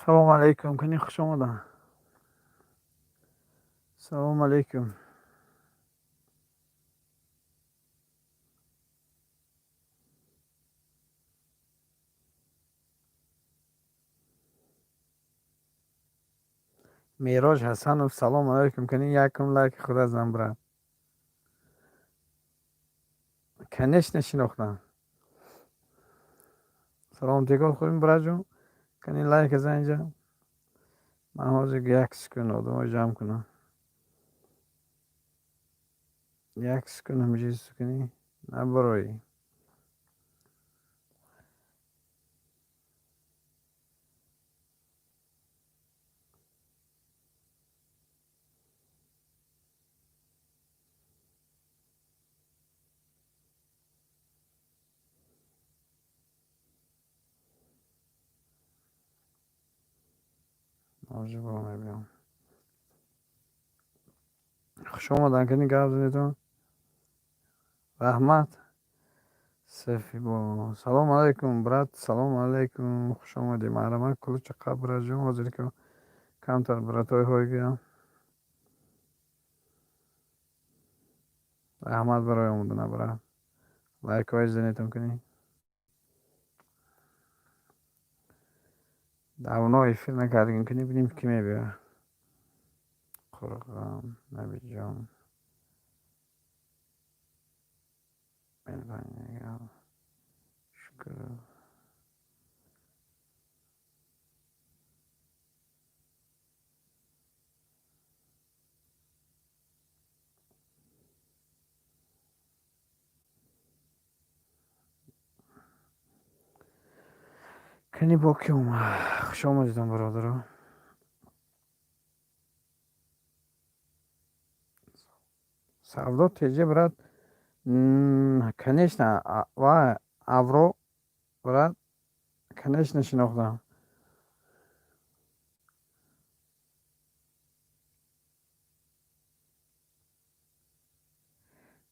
салом алейкум кунӣ хуш омадам. Салом алейкум. мероҷ ҳасанов салом алейкум кунӣ якум лайки худ аз ман бирад. конечно шинохтам. саломтикот хубин бираҷон кунӣ лайк зан инҷа. ман ҳозир як секунд одамро ҷамъ кунам. як секунд ҳамҷиз кунӣ набароӣ. хуш омадан кунӣ гап занедон. раҳмат сефибо салом алейкум брат. салом алейкум хуш омадӣ. марҳамат кулуча қаб бираҷон ҳозир ки камтар братҳои ҳойгӯям. раҳмат барои омадана брат. лайкҳои занедон кунӣ. давно эфир накардем кунӣ бинем ки мебиёяд. қурғон набиҷон шукр. кунӣ бо ки хуш омадидам бародаро. савдо теҷа брат. конечно ва авро брат. конечно шинохтам.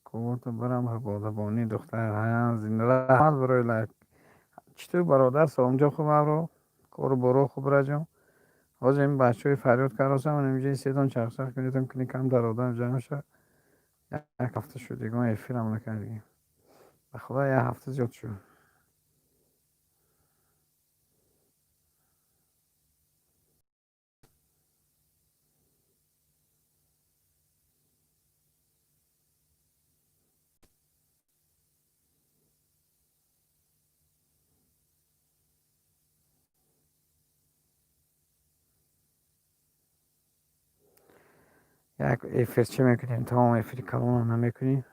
куввата барам бодабонӣ духтар раҳмат барои лайк. чӣ ту бародар саломҷо хуб авро кору боро хуб раҷон. ҳозир ин бачаҳои фарёд каросам инҷа седон чақчақ кунедам куни камтар одам ҷамъ шад. як ҳафта шуд ягон эфирам накардем. ба худо як ҳафта зиёд шуд. як эфир чӣ мекунем тамом эфири калонам намекунем.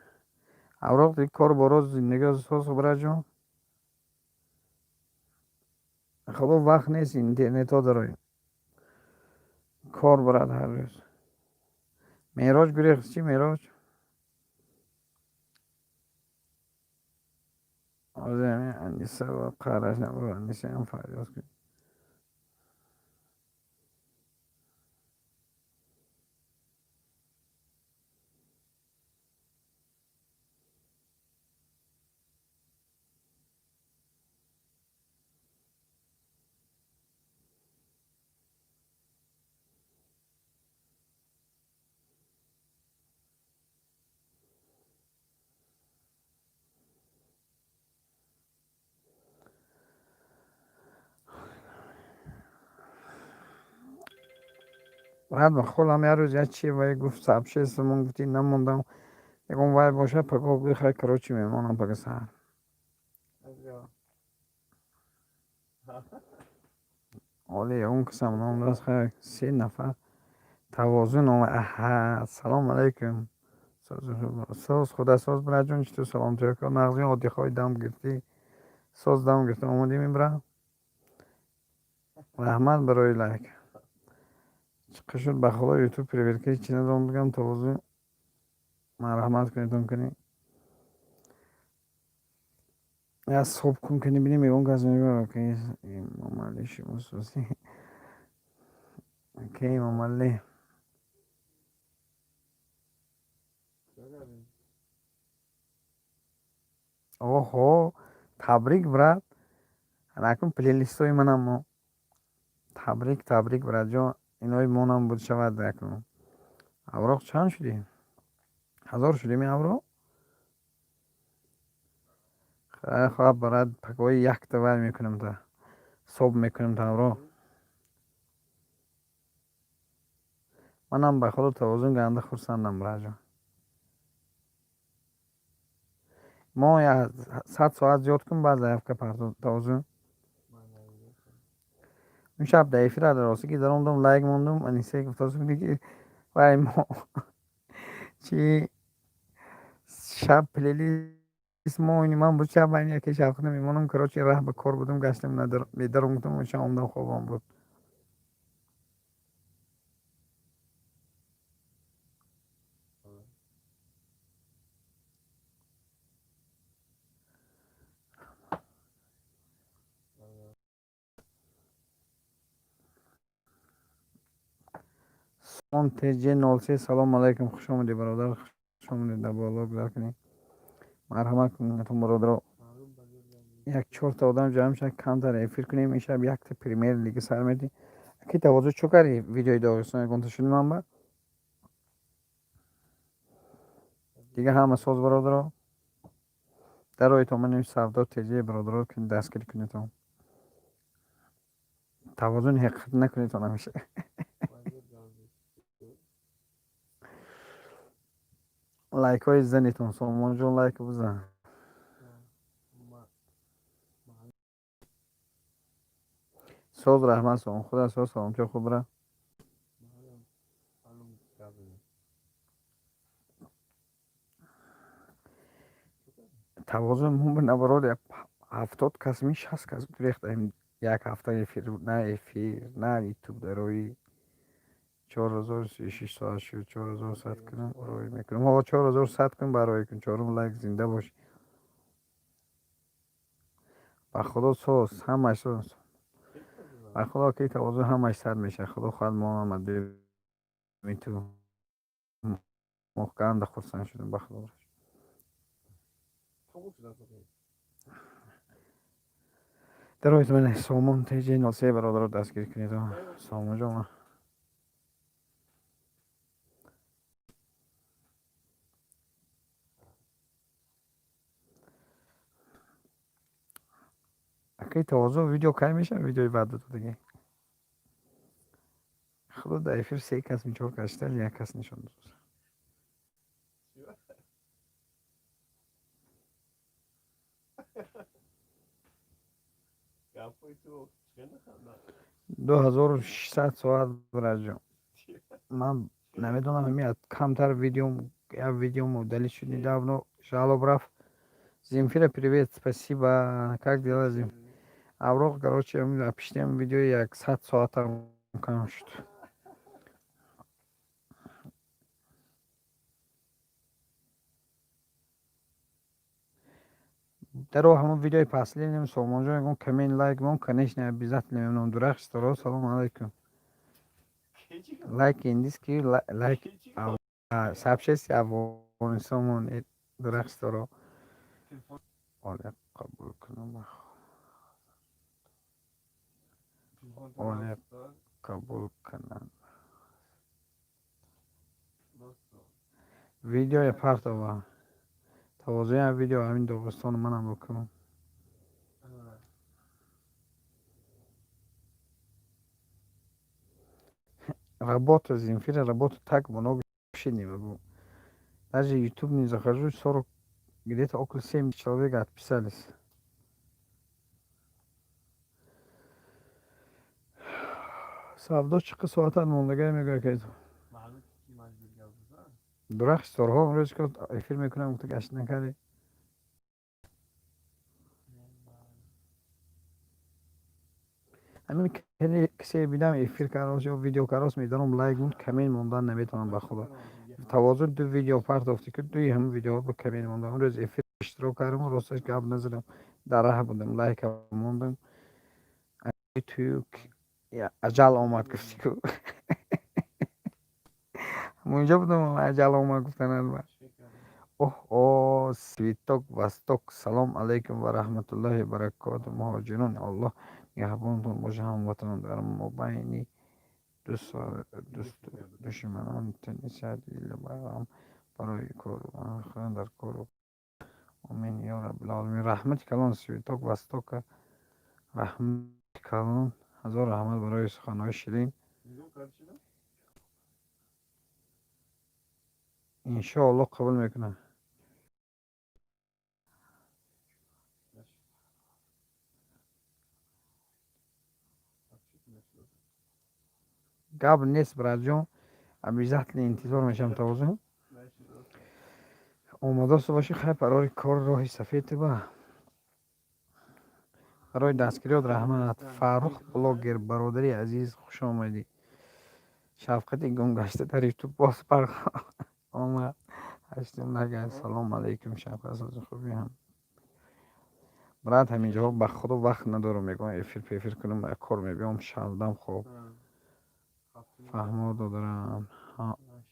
авроқ ди кор боро зиндагиро соз бираҷон. худо вақт нест интернетҳо дароем. кор барад ҳар рӯз. мероҷ гурехт чӣ мероҷ. ҳозир аниса ва қараш набро анисаам фарёд кунем. брат ба холам як рӯз як чи вай гуфт сообществомон гуфтӣ намондам. ягон вай бошад паго бихай корочи мемонам пага саҳар. оле ягон кисам номдаст хай 3 нафар тавозун аҳа салом алейкум. соз худасоз бираҷон чӣ ту саломтиёка нағзи оддихои дам гиртӣ соз дам гирта омадем ибра. раҳмат барои лайк. чӣ қи шуд ба худо ютуб приветка чӣ надом бигам тавозу марҳамат кунедон кунӣ. як суб кун кунӣ бинем ягон кас мебара ки имомалӣ шумососи ки имомалӣ оҳо табрик брат. анакун плейлистои манам تبریک تبریک برای جان اینای مونم بود شود دکنم اوراق چند شدی؟ 1000 شدیم اوراق؟ خیلی خواب برای پکوی یک تور میکنم تا صبح میکنم تا اوراق منم به خود توازن گنده خورسندم برای جان ما یا 100 ساعت زیاد کن بعد ضعیف که پرتو توازن اون شب ضعیفی را در راستی که در اومدم لایک موندم انیسه گفت که وای ما چی شب پلیلیست ما اینی من بود شب این یکی شب خودم میمونم کراچی راه به کار بودم گشتم ندارم بیدارم گفتم و شام آمدم خوابم بود منتج 03 سلام علیکم خوش آمدی برادر خوش آمدی در بالا گذار کنی مرحمت کنیم تو برادر یک 4 تا آدم جمع شد کمتر افیر کنیم این شب یک تا پریمیر لیگ سر میدی کی توازو چو کردی ویدیوی داغستان گنت شد من با دیگه همه ساز برادر در روی تو من این سودا تجی برادر که دستگیر کنی تو توازن حقیقت نکنی تو نمیشه لایک های زنیتون سامان جون لایک بزن ساز رحمت سامان خدا ساز سامان چه خوب بره توازن مون به نبراد 70 کس می 60 کس ریخت یک هفته افیر نه افیر نه یوتیوب در روی 4600 شد 4100 کنم روی میکنم آقا 4100 کنم برای کن 4 لایک زنده باش با خدا ساز همش ساز با خدا که توازن همش صد میشه خدا خواهد ما آمد می تو محکم در خورسن شدیم با خدا در روی من سامان تیجی ناسه برادر رو دستگیر کنید سامان جان اکی توازن ویدیو کای میشه ویدیوی بعد تو دیگه خدا در افیر 3 کس می 4 کس تل یک کس نشون داد دو هزار و 600 ساعت برای جان من نمیدونم همیت کمتر ویدیو مدلی شد недавно жалоб рафт Земфира, привет, спасибо. Как дела, Зим? Аврох, короче, опишем видео, як 100 соатам кам шуд. در رو همون ویدیوی پسلی نیم سومان جان گم کمین لایک مون کنیش نه بیزت نمیدونم درخش درو سلام علیکم لایک این دیس کی لایک سبشست افغانستان درخش درو آله قبول کنم آله قبول کنم ویدیو پارت آوا توازن ویدیو همین داغستان منم بکنم работа Земфира, работа так много вообще не могу. Даже YouTube не захожу, 40, где-то около 70 человек отписались. Savdo çıkı saatan mondaga میگه که درخت سرها اون روز که افیر میکنم تو گشت نکردی همین کسی بیدم افیر کراس یا ویدیو کراس میدارم لایک مون کمین موندن نمیتونم بخدا توازن دو ویدیو پارت افتی که دوی هم ویدیو با کمین موندن اون روز افیر اشتراک کردم و راستش گپ نزدم در راه بودم لایک موندم تو عجل آمد گفتی که اونجا بودم عجل آمد گفتن البته اوه اوه سویتوک وستوک سلام علیکم و رحمت الله و برکاته مهاجرون الله گهبانتون باشه هموطنان در مابین دشمنان تنیس عدیل برام برای کار و آخران در کار و امین یا رب العالمین. رحمت کلان سویتاک وستاک رحمت کلان هزار رحمت برای سخنهای شیرین. انشاءالله قبول میکنه. قبل نیست برای جان ابیزت انتظار میشم توازن آماده باشی خیلی برای کار راه سفید با برای دستگیری رحمت فاروق بلاگر برادری عزیز خوش آمدی. شفقتی گم گشته در یوتیوب باز آمد هشتم نگه. سلام علیکم شفقت از خوبی هم برات همینجا به خدا وقت ندارم میگم افیر کنم کار میبیم شلدم خوب فهمو دارم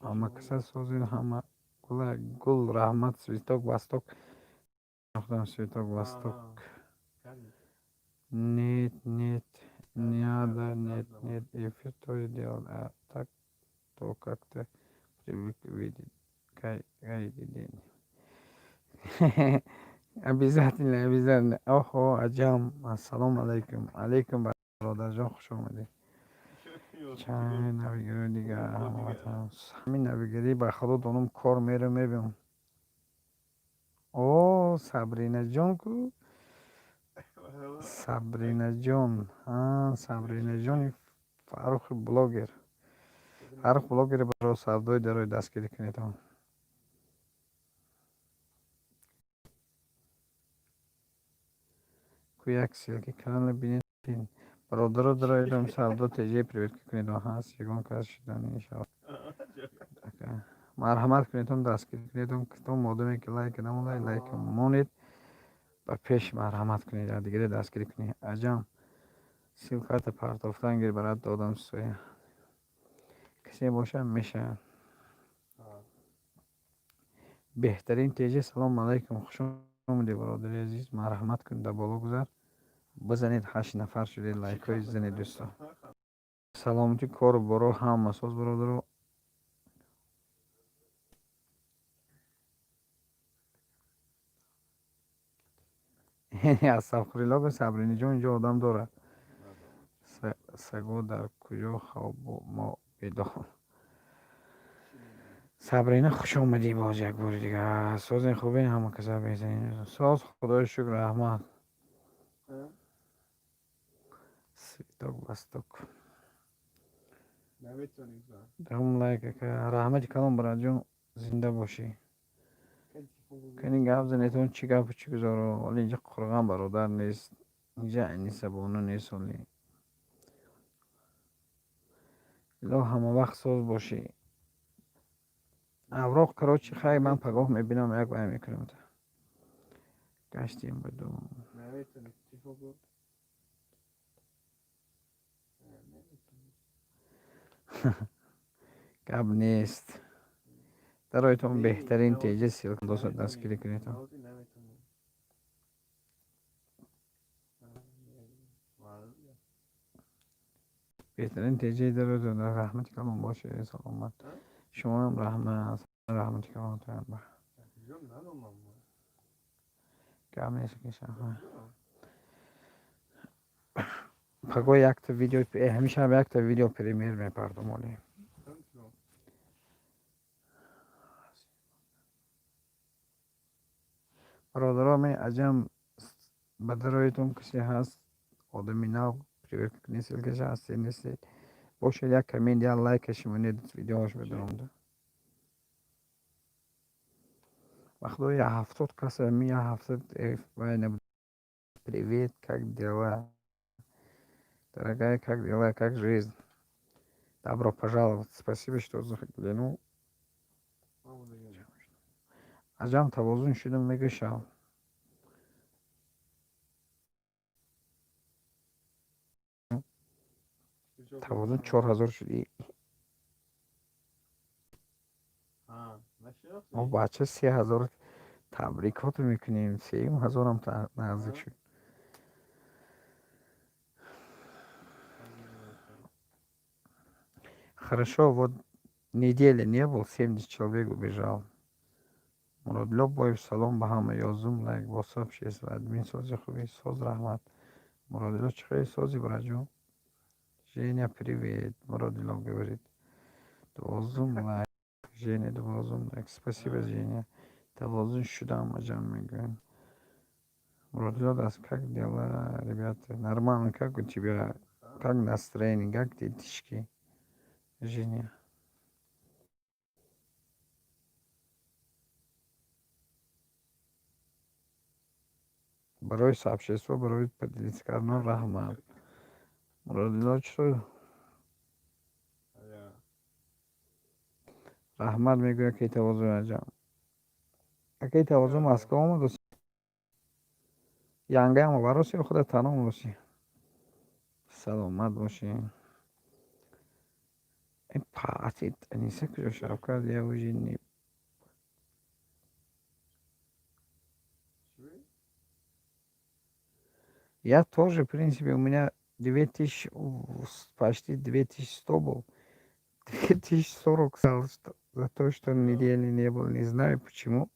همه کسا سوزین همه گل رحمت سویتاک وستاک نخدم سویتاک وستاک نیت نیاده نیت افیر توی دیال так то как-то привык видеть каждый день. Обязательно. Охо, аджам, ассалам алейкум. Алейкум, برادر جان خوش آمدی. چند نویگری دیگه همین نویگری به خدا دانم کار میره میبینم. اوه سابرینا جان کو سابرینا جان سابرینا جان فاروق بلاگر برای سودای درای دستگیری کنید. یک سیلکی کانال بینید برادر درای دم سودا تجی پریوت کنید و هست یگان کار شدن انشاءالله. مرحمت کنید دستگیری کنید که تو مودمی که لایک نمونه لایک مونید و پیش مرحمت کنید دیگه دستگیری کنید. عجم سیل کارت پرتافتن گیر برات دادم سوی کسی باشه میشه بهترین تیجی. سلام علیکم خوش آمدید برادر عزیز. مرحمت کنید در بالا گذار بزنید 8 نفر شدید لایک های زنید دوستان. سلامتی کار برو هم مساز برادر از سفری لاغ سبرینی جان اینجا آدم داره سگو در کجا خواب ما پیدا. سبرینه خوش آمدی باز یک بار دیگه. ساز خوبی همه کسا بزنید ساز خدای شکر رحمت سیتاک بستاک دهم لایک که رحمت کلام برای جان زنده باشی. کنی گفت زنیتون چی گفت چی گذارو ولی اینجا قرغم برادر نیست اینجا اینی سبانو نیست ولی لا همه وقت ساز باشی. اوراق کراچی خیلی من پگاه میبینم یک بای میکنم گشتیم بدون گب نیست درایتون بهترین تیجه سیلک دوست دستگیری کنید. بهترین تیجه درایتون در رحمت کلام باشه. سلامت شما هم رحمت کلام تایم با گب نیست که شما پگاه یک تا ویدیو همیشه هم یک تا ویدیو پریمیر میپردم ولی برادران من عجم بدرایتون کسی هست آدمی نو پریویر کنید سیلکش هستی نیستی باشه یک کمین یا لایکش منید ویدیوهاش بدونم وقتی یا 70 کس می 70 باید привет как дела дорогая как дела как жизнь добро пожаловать спасибо что заглянул. عجم توازن شدم میگه شام توازن 4000 شدی ما بچه 3000 تبریکات میکنیم 3000 هم نزدیک شد. Хорошо, вот неделя не был, 70 человек убежал. Мурод любой в Салом Бахама Йозум, лайк, босов, шесть, админ, сози, хуби, соз, рахмат. Мурод лёчхай, сози, браджу. Женя, привет. Мурод говорит. Двозум, лайк. Женя, двозум, лайк. Спасибо, Женя. Двозум, шудам, аджам, миган. Мурод, как дела, ребята? Нормально, как у тебя? Как настроение, как детишки? Женя. Барой сообщество, барой поделиться карно, рахмат. Мурод, что? Рахмат, миган, кей двозум, аджам. Акей двозум, Москва, дост. Янгам, бароси, خودت تنها باشی. سلامت باشی. این پاتیت انیسه کجا شرف کرد یا وجینی. Я тоже, в принципе, у меня 2000, почти 2100 был. 2040 стал за то, что недели не было. Не знаю почему.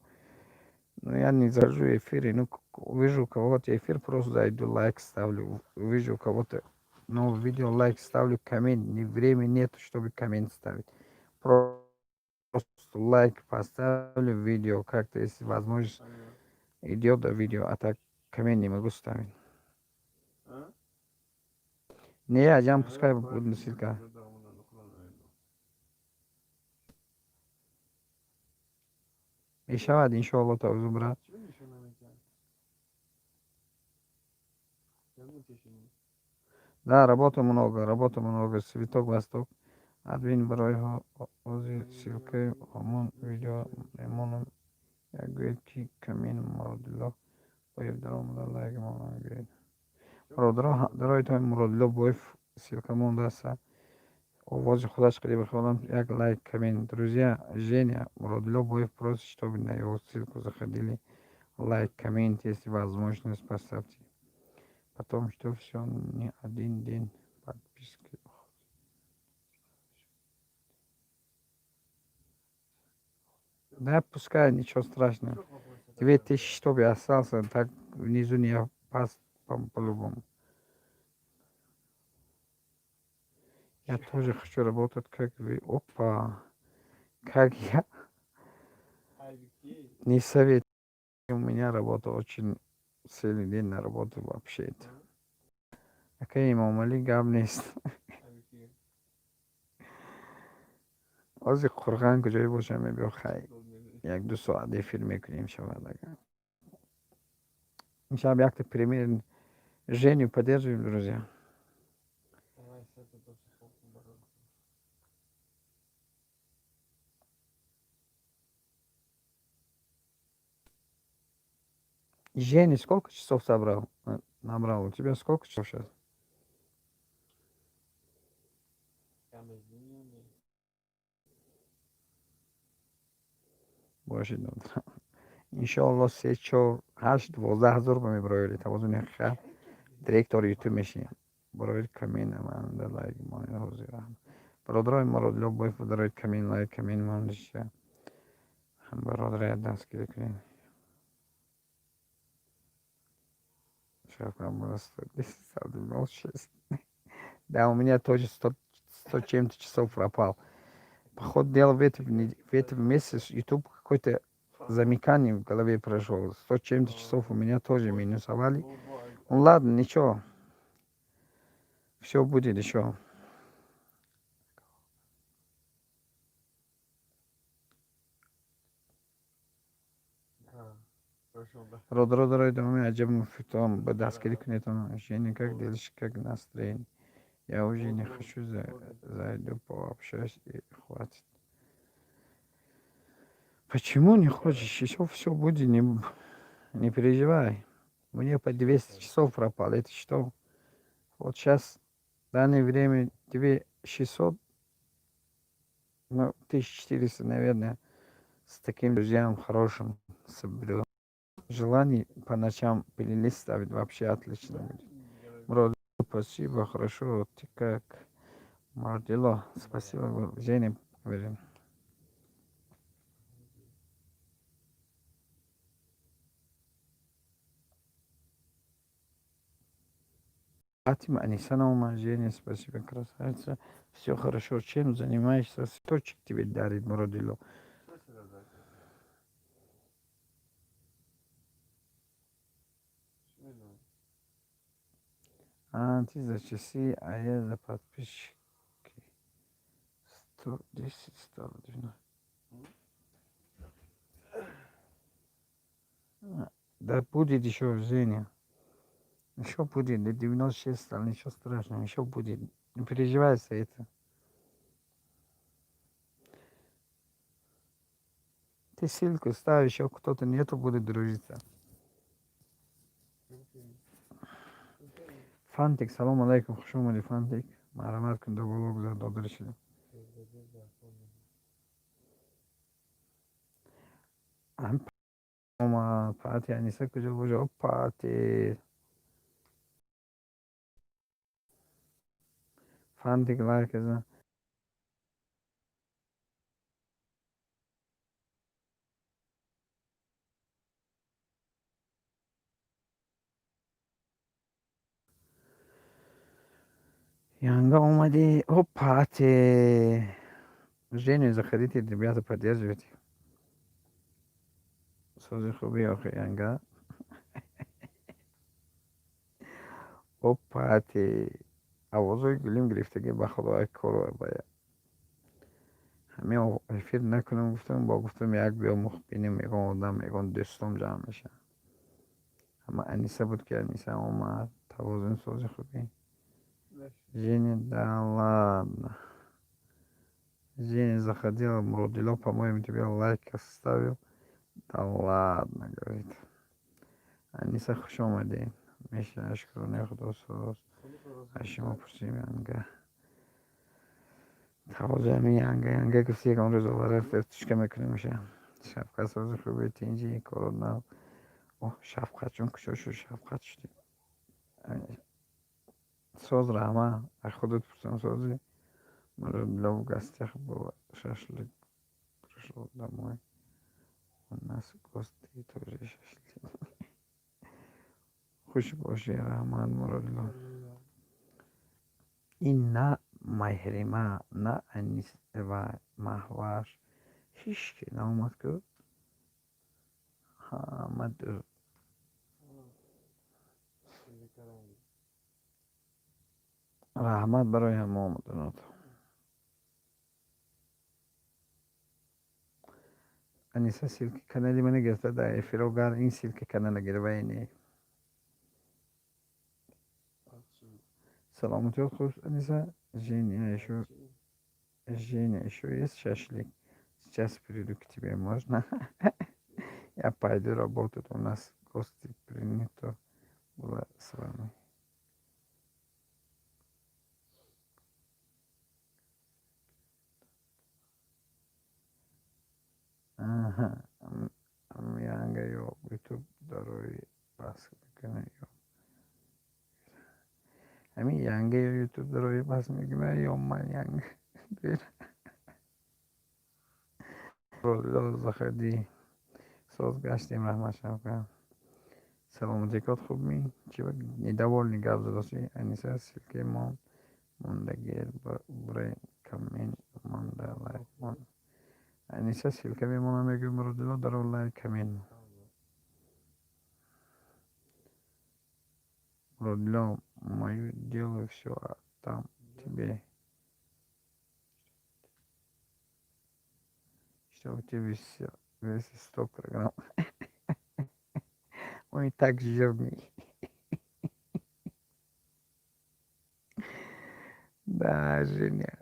Но я не захожу в эфире. Ну, вижу у кого-то эфир, просто зайду, лайк ставлю. Вижу у кого-то новое видео, лайк ставлю, коммент. Времени нет, чтобы коммент ставить. Просто лайк поставлю видео, как-то, если возможность, идет до видео, а так коммент не могу ставить. Не, я пускай буду носилька. Ишавад, иншаллах, тавзу, брат. Да, работы много. Цветок, Восток. Адвин, Бройго, Ози, Силкой, Омон, видео, Эмоном, я говорю, камин, Мородило, поевдаром, лайк, Мона, говорит. Мородило, дорогой твой, Мородило, бойф, Силка, Мондаса. Возле худаш прибыхолом, як лайк, камин. Друзья, Женя, Мородило, бойф, просит, чтобы на его ссылку заходили. Лайк, коммент, если возможность, поставьте. Потом, что все, не один день подписки. Да, пускай, ничего страшного. 2000, чтобы остался, так внизу не пас по-любому. Я тоже хочу работать, как вы. Опа, как я. Не советую. У меня работа очень целый день на работу вообще-то. Окей, мамали гавнест. Ози Хохарон кujای باشم بیا خیلی 1-2 ساعت فیلم میکنیم شود. Сейчас як-то примерно Женю поддерживаем, друзья. Женя, сколько часов собрал? Набрал. У тебя сколько часов сейчас? Больше, ну, иншаллах, 8-12 ба меброили. Тавозуни ха директор ютуб меши. Барои камин ман да лайк ман ҳозира. Бародарои маро любой барои камин лайк камин ман диша. Хам бародари дастгирӣ кунед. Шафам раст 10:06. Да, у меня тоже 100 чем-то часов пропал. Походу дела в этом месяце YouTube какой-то замыкание в голове прошел. 100 чем-то часов у меня тоже минусовали. Ну ладно, ничего. Все будет еще. Родородорой доме, аджаб фитом, бадаскали кунетон. Женя, как делишь, как настроение? Я уже не хочу зайду пообщаюсь и хватит. Почему не хочешь? Еще все будет, не переживай. Мне по 200 часов пропало. Это что? Вот сейчас, в данное время, 2600, ну, 1400, наверное, с таким друзьям хорошим соберу. Желание по ночам плейлист ставить вообще отлично будет. Бро, спасибо, хорошо. Ты как? Мартило, спасибо, Женя, говорим. Фатима, Анисанова, Женя, спасибо, красавица. Все хорошо. Чем занимаешься? Точек тебе дарит, Муродило. А, ты зачаси, а я за подписчики. 110 стало 90. Да будет еще, Женя. Еще будет. До 96 стало, ничего страшного. Еще будет. Не переживай за это. Ты ссылку ставь, еще кто-то нету, будет дружиться. Фантик, салом алейкум, хуш омади, Фантик. Мархамат кун, до блог за додыршили. Ома, пати, Аниса кujа боже, о пати. Фантик лайк ازن. Янга омади, о пати. Женю заходите, ребята, поддерживайте. Сози хуби, охи, Янга. О пати. آوازهای گلیم گرفتگی به خدای کارو باید همه افیر نکنم گفتم با گفتم یک بیا مخبینی میگم آدم میگم دوستم جمع میشه اما انیسه بود که انیسه اومد توازن سازی خوبی جینی دالان جیني заходила Муродило, по-моему, тебе лайк оставил. Да ладно, говорит. Аниса хуш омадин. Миша ашкуру худо соз. Ашима пурсим янга. توازن янга گفتی یک اون روز دوباره فرتوشکه میکنه میشه شفقت ساز خوبه تینجی کرونا اوه شفقت چون کجا شد شفقت شدیم ساز رحمه از خودت پرسن سازی مرا لو گسته خب با ششلک پرشل دموی و ناس گستی توجه ششلک خوش باشی رحمان مرا لو این نه مهرمه نه انیس و محور هیچ که نامد که آمد رحمت برای همه آمدنات انیسا سیلک کانالی منو گرفته در فیروگار این سیلک کانال گرفته اینه سلامتی خوش انیسا جینی ایشو есть шашлик сейчас приду к тебе можно я пойду работать у нас гости принято было с вами ага янга yo YouTube дарой пас میکنه همین янга yo YouTube дарой пас میکنه یا من янга رو زخدی ساز گشتیم رحمت شب سلامتیکات خوب می چی با недовольный гав задаши انیسا سلکه ما موندگیر برای کمین مونده لایک مون انیسا سلکه میمونه میگه مرودلو در لایک کمین مرودلو мою делаю все а там тебе что у тебя все весит 100 килограмм он и так жирный да Женя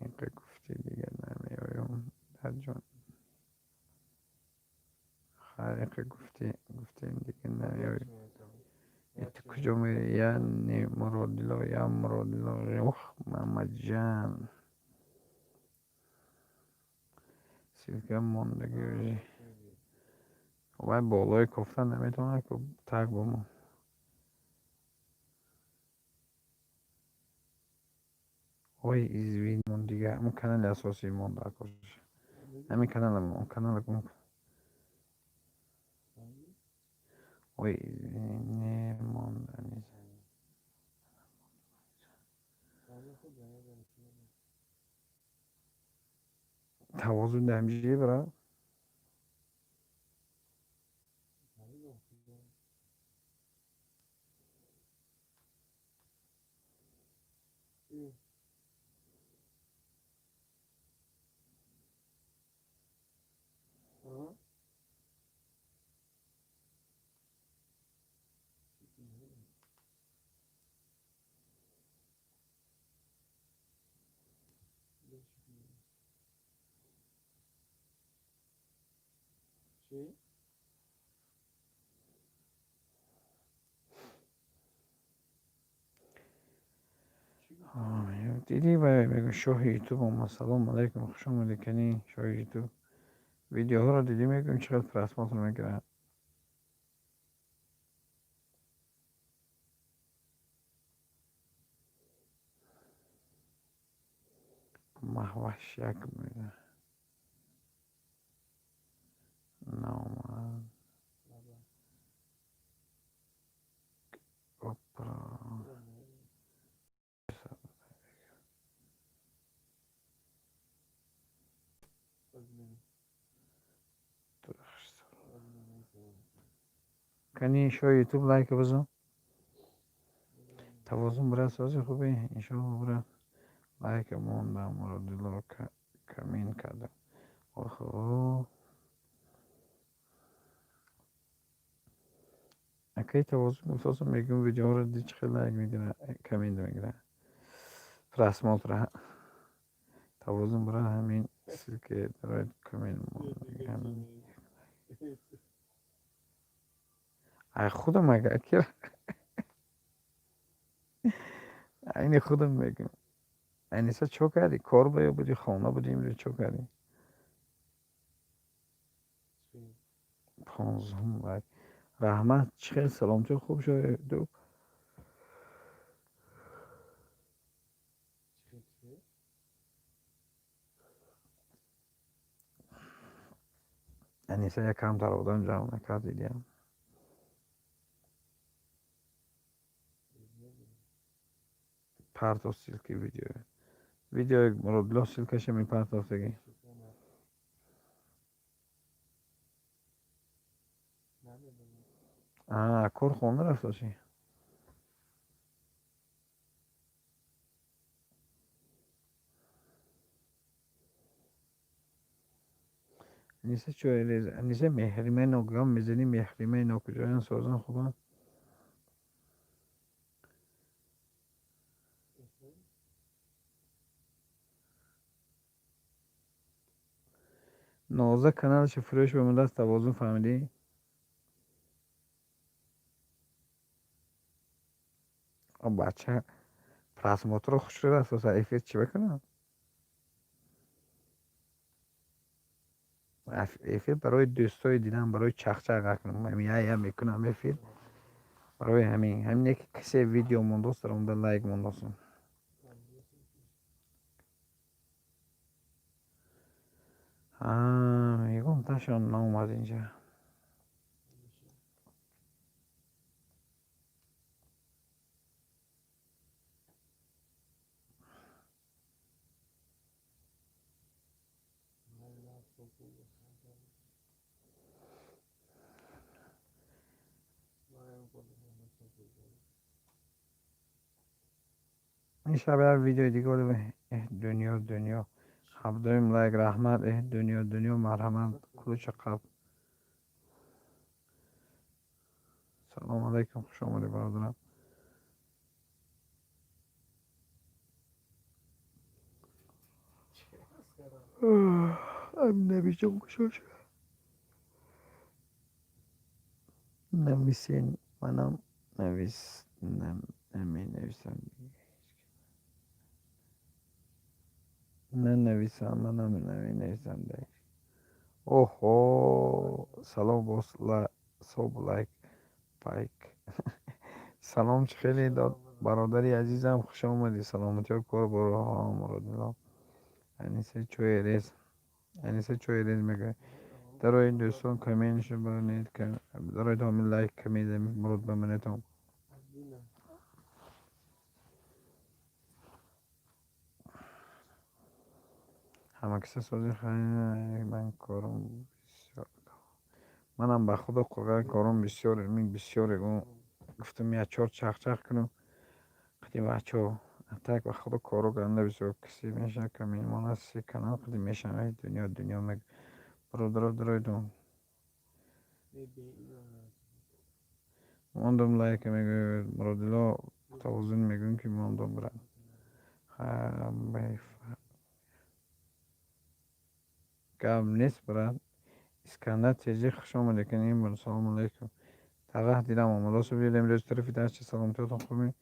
اینقدر گفتی دیگه نمیایم در جون خیلی گفتی دیگه نمیایم ایت کجا میری یعنی مرادلو اوه محمد جان سیلکه موندگی و بالای کفتن نمیتونه که تگ بمون وای ایزوین مون دیگه همون کانال اساسی مون در کارش همین کانال اون کانال کن وای ایزوین مون توازن دمجیه برا دیدی بگو شاه یوتیوب هم سلام علیکم خوش آمدی کنی شاه یوتیوب ویدیوها رو دیدی میگم چقدر پرسمات رو میگیرن محوش یک میده نامن اپرا کنی شاه یوتیوب لایک بزن توازن برای سازی خوبی اینشالله برای لایک موندم رو دلو کمین کردم اوه اکی توازن گفتم میگم ویدیو رو دید چه لایک میگیره کمین میگیره پرسمات را توازن برای همین سلکه برای کمین همین ای خودم اگر که اینی خودم میگم اینیسا چو کردی کار باید بودی خانه بودی امروز چو کردی 15 لایک رحمت چه سلام تو خوب شده دو انیسا یک کم در آدم جمع نکرد دیدیم پرت و سیلکی ویدیو مرد لا سیلکش می پرت و سیلکی کار خونده رفت چی انیسا چو ایلیز انیسا مهریمه نوگام میزنی مهریمه نو کجایان سازن خوبم نازه کانالش فروش به مدت توازن فهمیدی بچه پرسمات رو خوش رفت و سعیفیت چی بکنم افیل برای دوستای دیدم برای چخچق کنم همین میکنم افیل برای همین یک کسی ویدیو موندوست دارم در لایک موندوستم میگم تاشون نامد اینجا این شب ویدیو دیگه بود دنیا هفدویم لایک رحمت دنیا مرحمت کلوچ قبل سلام علیکم خوش آمدی برادرم نبی جون کشوش نمیسین منم نمی نویسم نه نویسم منم نمی نویسم دیگه اوه سلام باس صوب لایک پایک سلام خیلی داد برادری عزیزم خوش آمدی. سلامتی و کار برو ها مراد الله. انیسه چوی ریز میگه درای دوستان کمینشو برنید که درای تا همین لایک کمیده مراد بمنیتم. همه کسی سازی خیلی من کارم بسیار منم به خدا قرار کارم بسیار گفتم یه چهار چخ کنم قدیم بچه ها اتک و خدا کارو گرنده بسیار کسی میشه که میمان از سی کنال قدیم میشن دنیا میگه برادر درای دون موندم لایک میگه مرادلا توازن میگن که موندم برن خیلی کم نیست برن اسکندر تیجی خوش آمده کنیم برن. سلام علیکم تقه دیدم آمده سو بیدیم امروز طرفی دست سلامتیاتون خوبی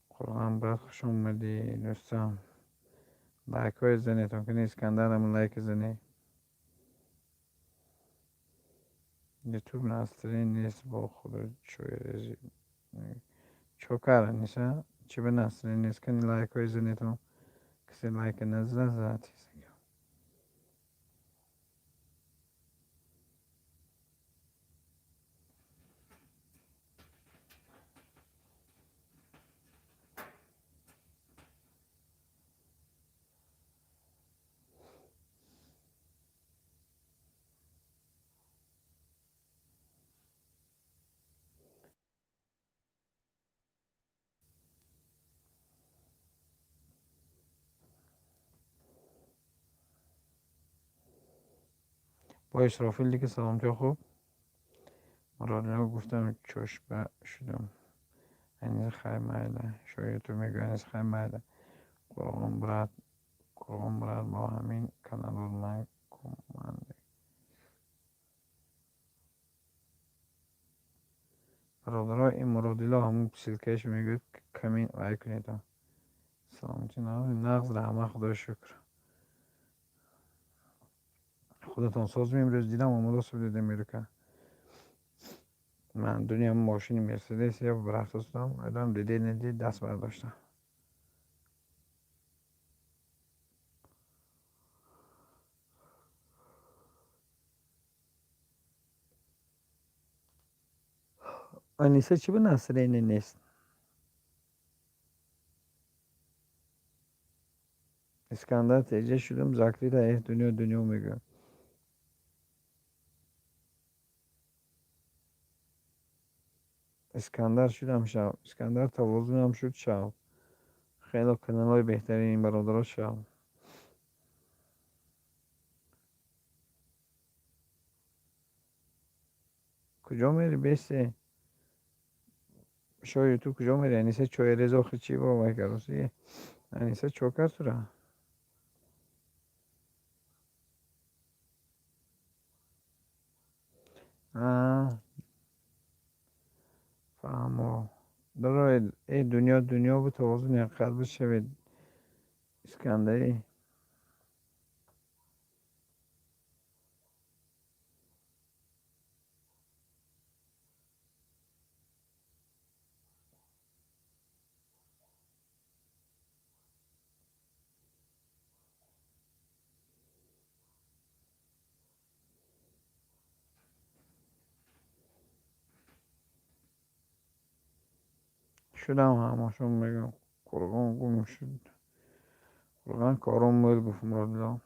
قرآن برات خوش آمدی دوستان لایک های زنی تا کنی اسکندر هم لایک زنی یوتیوب نستری نیست با خود چوی رزی چوکر نیست چی به نستری نیست کنی لایک های زنی تا کسی لایک نزده زد با اشرافیل دیگه سلامتی خوب مراد گفتم چشم شدم اینیز خیلی مایده شاید تو میگو اینیز خیلی مایده قرآن برات با همین کانال رو لایک کمانده برادرها این مرادیلا همون سیلکش میگوید کمین لایک کنید سلامتی نغز رحمه خدا شکر خودتان ساز امروز دیدم آماده سو دیدم میرو که من دنیا ماشین مرسدس یا برفت استم ادام دیده ندید دست برداشتم آنیسه چی به نصرینی نیست اسکندر تیجه شدم زکری تا دنیا میگه اسکندر شدم شب اسکندر توازنم شد شب خیلی کنال های بهتری این برادرها شب کجا میری بیستی شاید تو کجا میری انیسه چوی رزا خیچی با وای کروسی انیسه چوکر تو را فهمو درای ای دنیا بود توازن قلب شوید اسکندری شدم همشون میگم قربان گم شد قربان کارم میل گفت مرادلا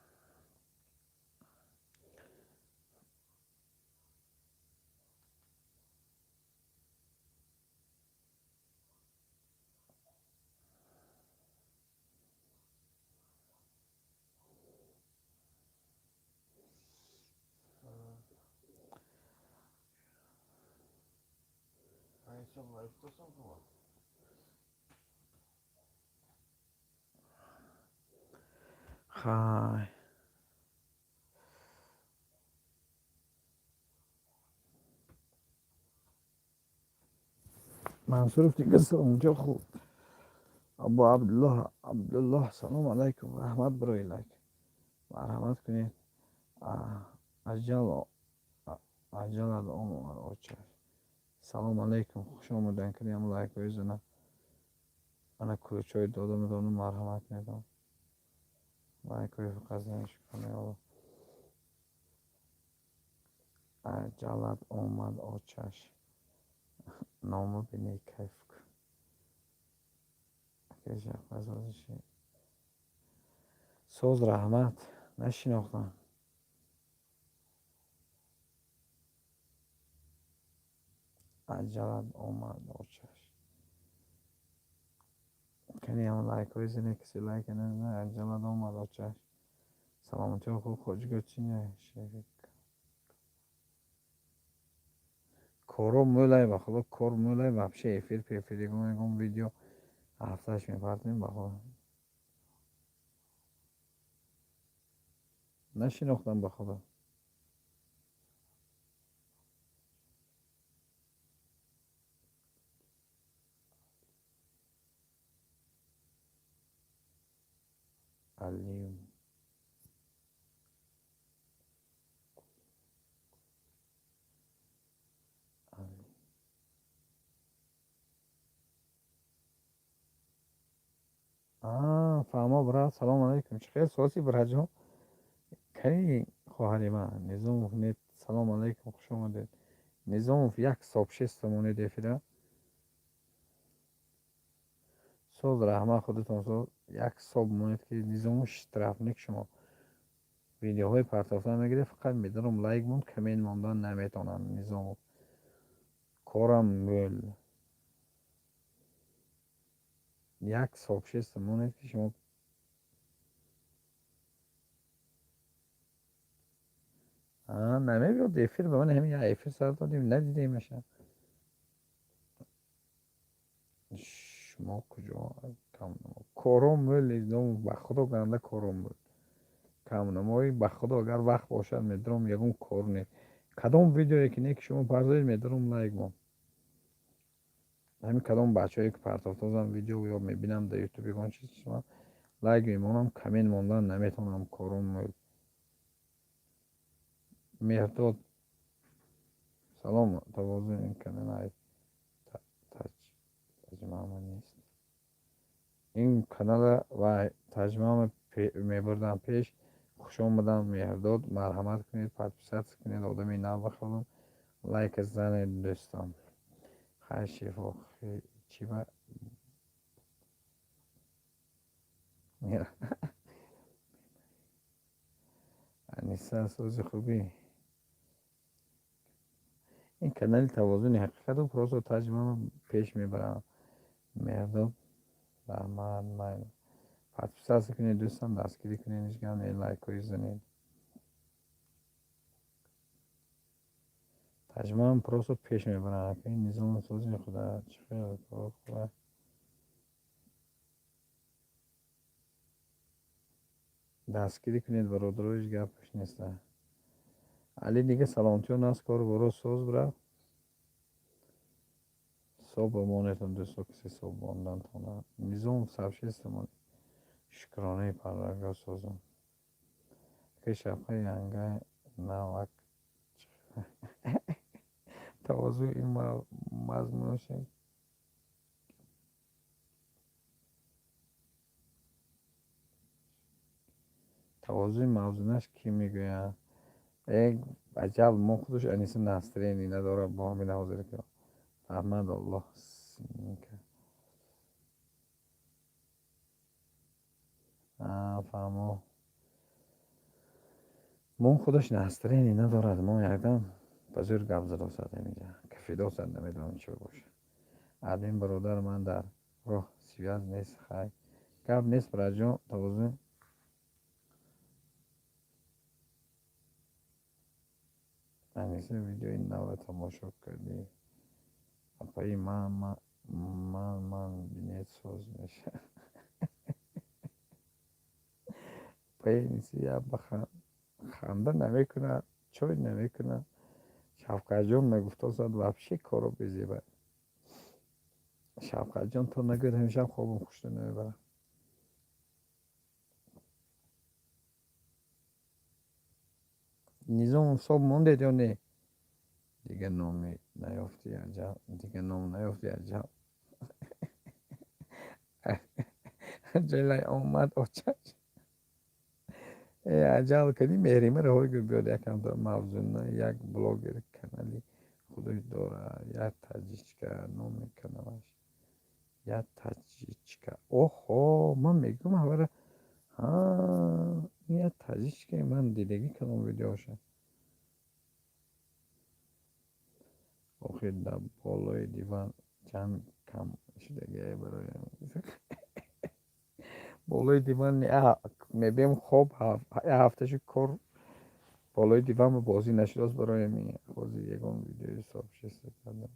خای منصور دیگه اونجا خوب ابو عبدالله سلام علیکم رحمت برای لک مرحمت کنید عجل عجل از آچه سلام علیکم خوش آمدن کنیم لایک بزنم انا کلوچای دادم دادم مرحمت میدم لایکای قزنش کنه عجلت اومد آچش نامو بینی کیف کشه قزازشی سوز رحمت نشیناختم عجلت اومد آچش کنی هم لایک های زنه کسی لایک نه عجلت اومد آچش سلامتی خوب خوش گچینه شیفی کارو مولای بخدا کار مولای вообще ефир میگم ویدیو هفتهش میپردیم بخدا نشیناختم بخدا علیم فهمه برات سلام علیکم چخیر سواسی برات کنی خواهری من نظام نت سلام علیکم خوش آمدید نظام یک صبح 6 تومانی دفیده سوز رحمه خودتون سوز یک صبح مونید که نظامش ترافنیک شما ویدیوهای پرتافتن میگیره فقط میدارم لایک مون کمین موندن نمیتونن نظام کارم مول یک صبح 6 تومانید که شما نمیگو دفیر به من همین یک افیر سر دادیم ندیدیمش شما کجا کم نما کارم مول نظام به خدا گنده کارم مول کم نمایی به خدا اگر وقت باشد میدارم یکم کار نه کدام ویدیویی که نه که شما پردازید میدارم لایک مون همین کدام بچه‌ای که پرتافتازم ویدیو یا میبینم در یوتیوب یگان چیز شما لایک میمونم کمین موندن نمیتونم کارم مهرداد سلام توازن این کنه ترجمه من نیست این کانال و ترجمه میبردم پیش خوش آمدم مهرداد مرحمت کنید پادپیسات کنید آدمی نو بخوادم لایک زن دوستان خیلی شفا چی با انیسا سوز خوبی این کانال توازن حقیقت و پروسو ترجمه پیش میبرم مردم رحمت من پادپیسات کنید دوستان دستگیری کنید نشگان این لایک های زنید ترجمه هم پروسو پیش میبرم که این نظام توزیع خدا چخیر خدا دستگیری کنید برادرایش گپش نیسته علی دیگه سلامتی و ناس کار برو سوز برا صبح بمانیتون دوستو کسی صبح باندن تونه نظام سبشیستمون شکرانه پررگاه سوزم که شبه ینگه نوک توازو این مضمونش توازوی موضوعش کی میگوید یک عجب ما خودش انیس نسترینی نداره با همین حاضر که احمد الله که فهمو مون خودش نسترینی ندارد ما یکدم بزرگ گفت زده ساده میگه که فیدا سد نمیدونم چه باشه عدیم برادر من در راه سیاز نیست خیلی گفت نیست برای جان توازن انیسه ویدیوی نو تماشا کردی اپایی من بینید سوز میشه پایی نیسی یا خنده نمیکنه چوی نمیکنه شفقت جان میگفت زد وحشی کارو بزیبه شفقت جان تو نگوید همیشه خوابم خوشت نمیبره نظام صبح موندید یا نه دیگه نامی نیافتی عجب دیگه نام نیافتی عجب جلای اومد اوچش عجل کنی مهریمه رو هایی بیاد یکم در موضوع یک بلاگر کانالی خودش داره یک تجیچکا نام کنالش یک تجیچکا اوه من میگم هواره ها یک تجیچکا من دیدگی کنم ویدیوشه آخه در بالای دیوان چند کم شدگی برای بالای دیوان میبیم خوب هفتهشو کار بالای دیوان بازی نشد برای می بازی یکم ویدیو حساب شست کردم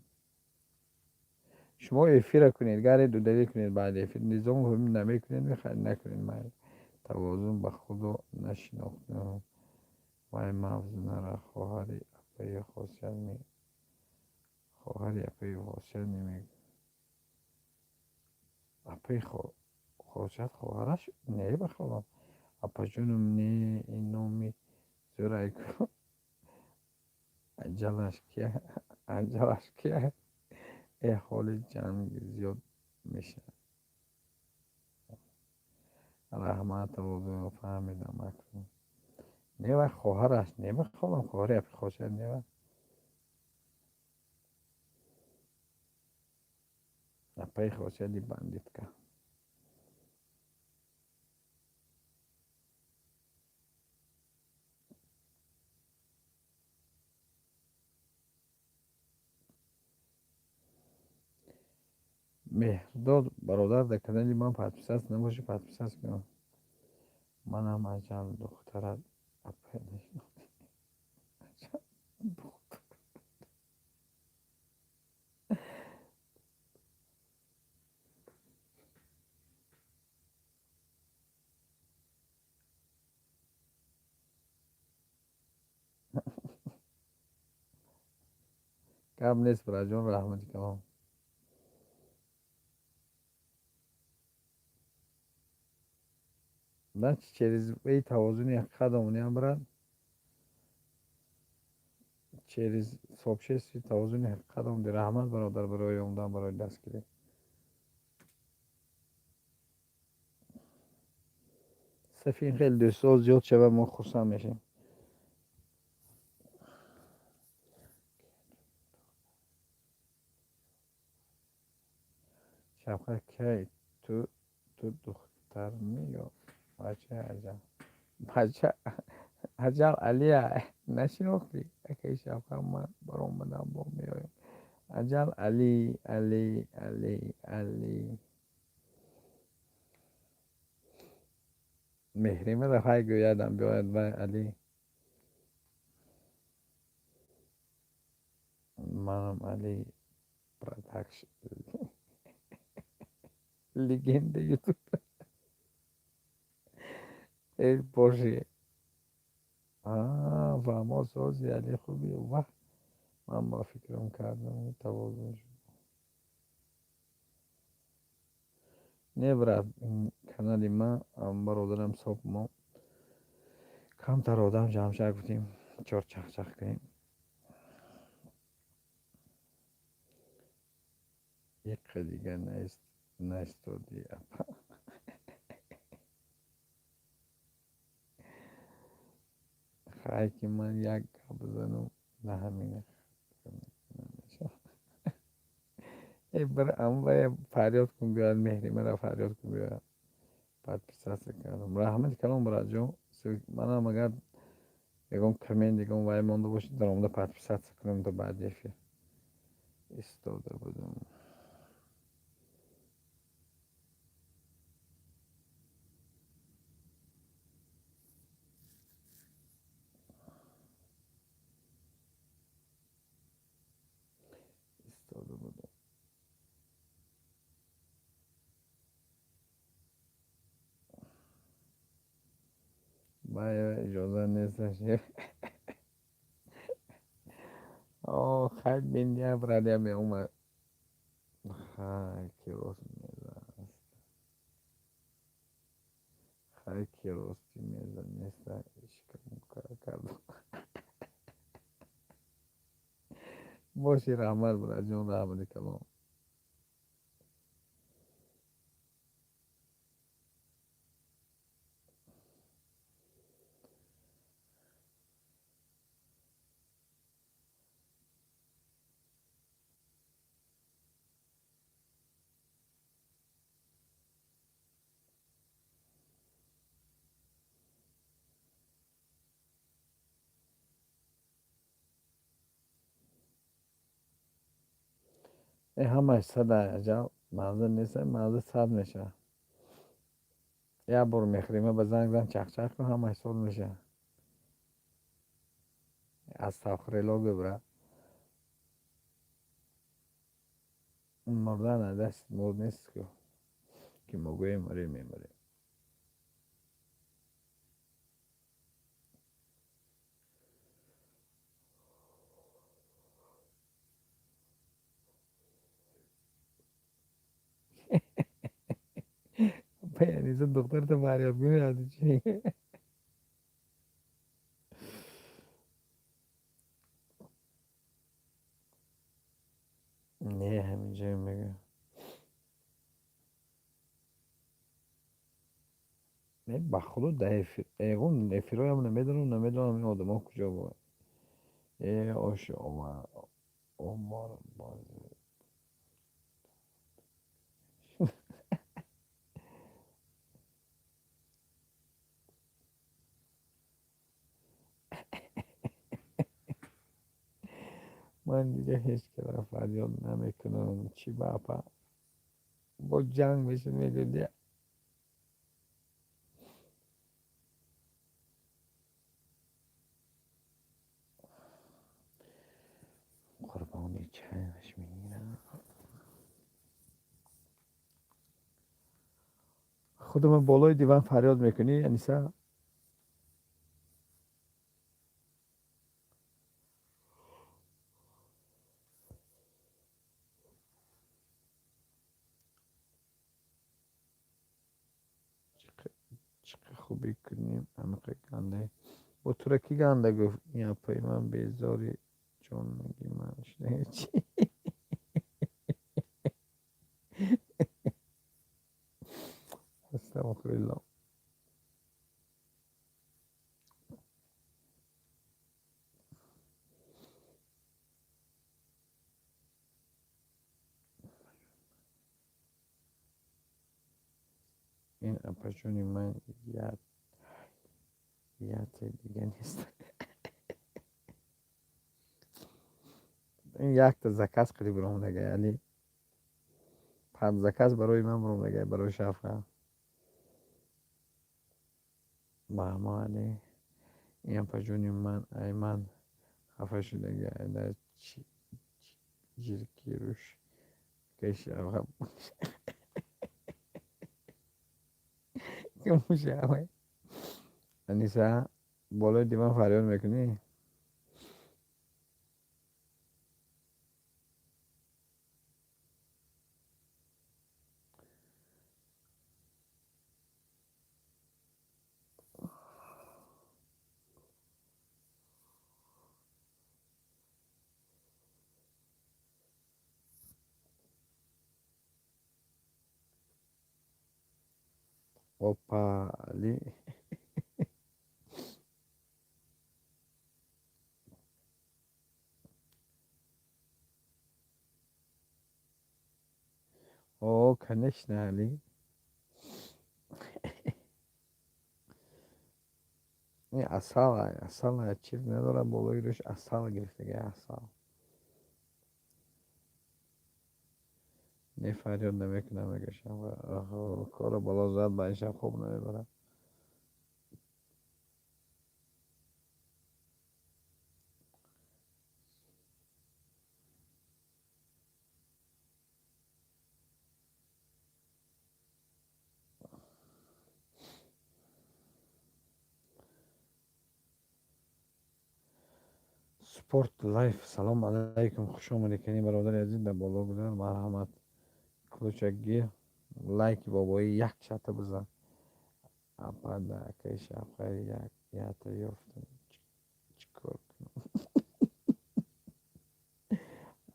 شما افیر کنید گره دودلی کنید بعد افیر نظام هم نمی کنید میخواید نکنید من توازن به خود نشناختم وای مغز نره خواهری اپای خواستر می خواهری اپای خواستر نمی اپای خواستر خواهرش نه بخوام اپا جونم نه این نومی زورای کن عجلش که حال جنگ زیاد میشه رحمت رو فهمیدم اکنون نه خواهرش نمیخوام خواهر اپی خواستر نه اپای خواستر دی بندید که مهرداد برادر در کدنی من پتپسست نباشه پتپسست کنم منم عجل دخترت اپای نشنم کم نیست برای جان رحمتی کنم نه چریز ای توازن یک قدمونی هم برد چریز صبح توازن یک قدم دی رحمت برادر برای اومدن برای دست گیری سفین خیلی دوست زیاد شبه ما خورسن میشیم شبخه که تو دختر می یا بچه عجب بچه عجب علیه نشناختی اکی شبخه من برام بدم با میایم عجب علی علی علی علی مهریمه رفعه گویدم بیاید و علی منم علی پراتکش لگنده یوتیوب ای باشه و ما سازی علی خوبی و من با فکرم کردم توازن شد نه برد این کانالی ما برادرم صبح ما کمتر آدم جمع شد گفتیم چهار چخ کنیم یک دیگه نایستادی خواهی که من یک گپ بزنم نه همینه ای بر اما فریاد کن بیاد مهریمه را فریاد کن بیاد بعد پسست کردم رحمت کلام برای جو منم اگر یکم کمین دیگم وای مانده باشید در آمده پس پسست کنم تا بعد یفی استاده بودم استاده بودم باید اجازه نیستش خیلی بینده برادر می اومد خیلی راست میزه خیلی راستی میزه نیست اشکم کردم باشی رحمت برای جون رحمت کلام همش 100 درجه مغزه نیست، مغزه 100 میشه. یه بار میخریمه به زنگ زن چخ چخ کن همش سال میشه. از تاخرلو ببره مردن دست مرد نیست که مگوی مری میمری. پیانیزه دختر تو فریاد گونه از چی؟ نه همینجا میگه نه بخدا ایگون افیرای هم نمیدونم این آدم ها کجا بود. آش آمار بازی من دیگه هیچ که فریاد نمیکنم چی باپا با جنگ میشه میگه قربانی چشم میگیرم. خودم بالای دیوان فریاد میکنی انیسا؟ چقدر خوبی کنیم انقه گنده با ترکی گنده گفت یا پای من بیزاری چون میگی من شده چی. استغفرالله. این اپشونی من یت دیگه نیست. این یک تا زکس قریب برام نگه یعنی 5 زکس برای من برام نگه برای شفقه مهمانی. این اپشونی من ایمن خفه شده گه چی جیرکی روش که شفقه که مشاوه انیسا بالای دیوان فریاد میکنی. اوپا علی او کنش نه علی. این اصلا چیز نداره بالای روش اصلا گرفته گه اصلا نه فریاد نمیکنه میگه شب کار بالا زد با این شب خوب نمیبره. سپورت لایف سلام علیکم خوش آمدید کنی برادر عزیز در بالا بودن مرحمت کلوچگی لایک بابایی یک چطه بزن اپا در که شبقه یک یتا یفتم چیکار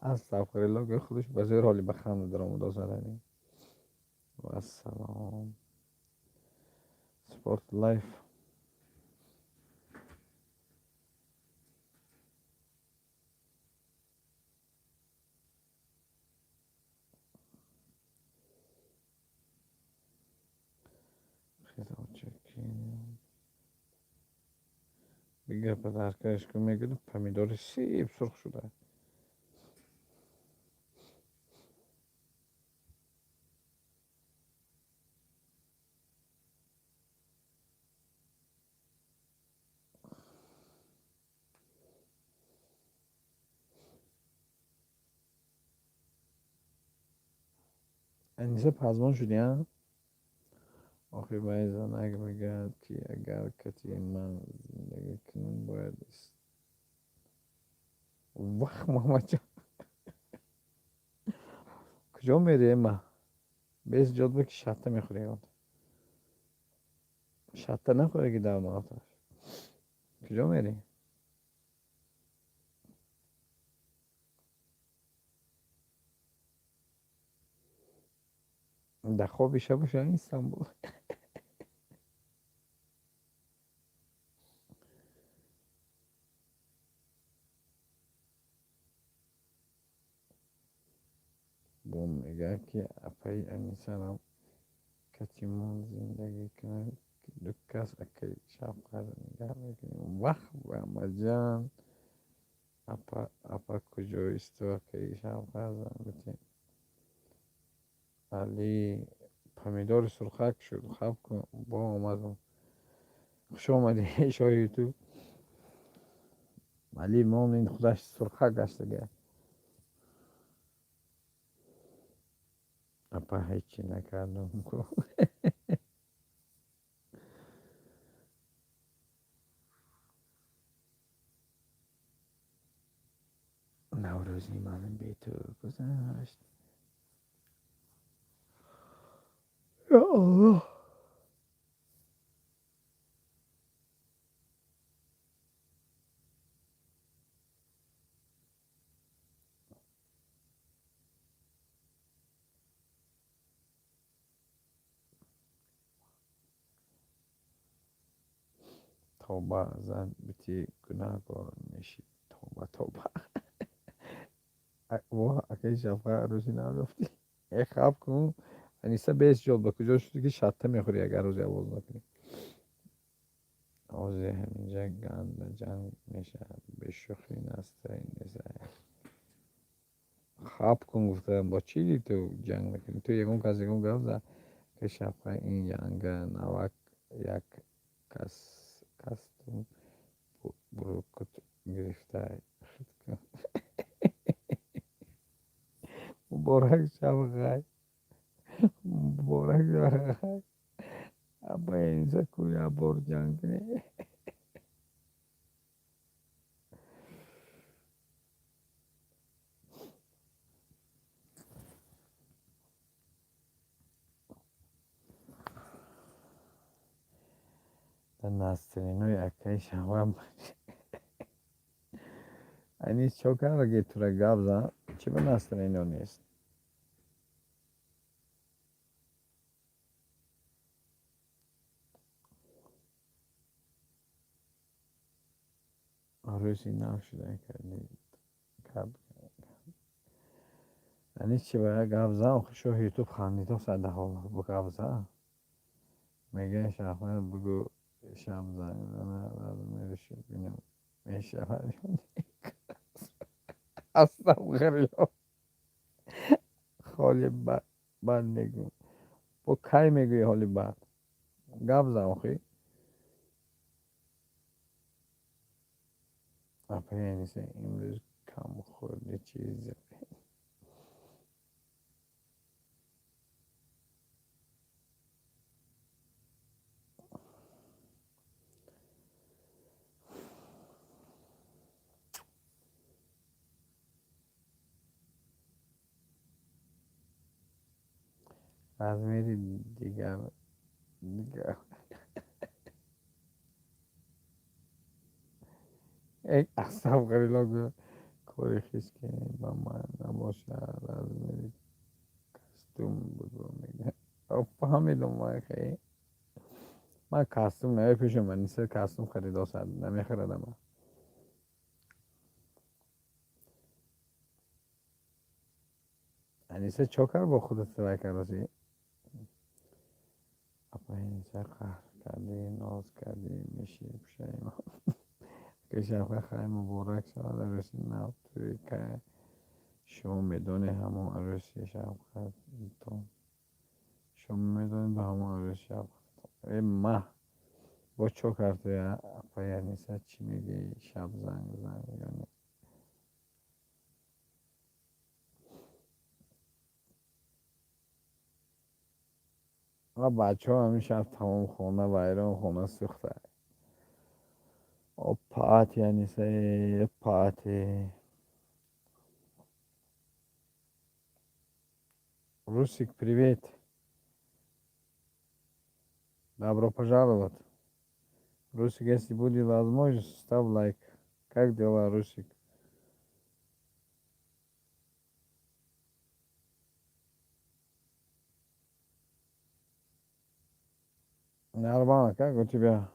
استغفرالله که خودش به زیر حالی بخنده در آمده زرنی و السلام سپورت لایف. خیلی چکیم بگیر پدر کهش که میگه پمیدار سیب سرخ شده انیسه پزمان شدی ها؟ آخه بعضا اگه بگرد که اگر کتی من زندگی کنم باید است وقت محمد جان کجا میری اما؟ بیس جاد بکی شطه میخوری یاد شطه نخوری که در نهاتش کجا میری؟ در خوابی شب باشه این استانبول بوم میگه که اپای انیسه را کتی من زندگی کنم که دو کس اکی شب قدر نگه میکنیم وقت محمد جان apa کجا استوا که شب قدر بتیم علی پمیدار سرخک شد خب کن با آمدم خوش آمدی شایی تو علی ما این خودش سرخک گشته گه اپا هیچی نکردم نوروزی من بی تو گذشت یا الله توبه زن بیتی گناهکار میشی توبه توبه واه اکی شفقه عروسی نرفتی ای خواب کن انیسه بیس جال به کجا شدی که شطه میخوری اگر روزی عوض نکنی آزی همینجا گند جنگ میشه به شوخی نسته این نیزه خواب کن گفتم با چی تو جنگ میکنی تو یکم کس یکم گفت که شفقه این جنگ نوک یک کستم برو کت گرفته مبارک شفقه مبارک شفقه ابا اینجا کویا بر جنگ کنی در نسترینوی اکی شوام اینی چوکر اگه تو را گفت چی به نسترینو نیست عروسی نشده کردی کب اینی چی به گفت آخه شو یوتیوب خندیدو صده ها بگفت میگه شفقه بگو شب زنگ لازم میرشی بینم میشه استغفرالله خالی بد میگو با کی میگوی حالی بد گپ زن اپا نیست امروز کم خورده چیزی از میری دیگر ای استغفرالله گو کاری خیش که با من نباشه از میری کستوم بگو میگه فهمیدم ما خیلی من کاستوم نمیپوشم من نیست کاستوم خریدا سر نمیخردم انیسه چوکر با خودت سوای کردی اپا اینجا قهر کردی ناز کردی میشی پشیمان که شفقه خیلی مبارک شد عروسی نو توی که شما میدونی همون عروسی شفقه تو شما میدونی به همون عروسی شفقه ای مه با چوکر توی اپا انیسه چی میگی شب زنگ یعنی بچه ها همیشه تمام خونه ویران خونه سوخته. Опять, я не знаю, опять. Русик, привет. Добро пожаловать. Русик, если будет возможность, ставь лайк. Как дела, Русик? Нормально, как у тебя?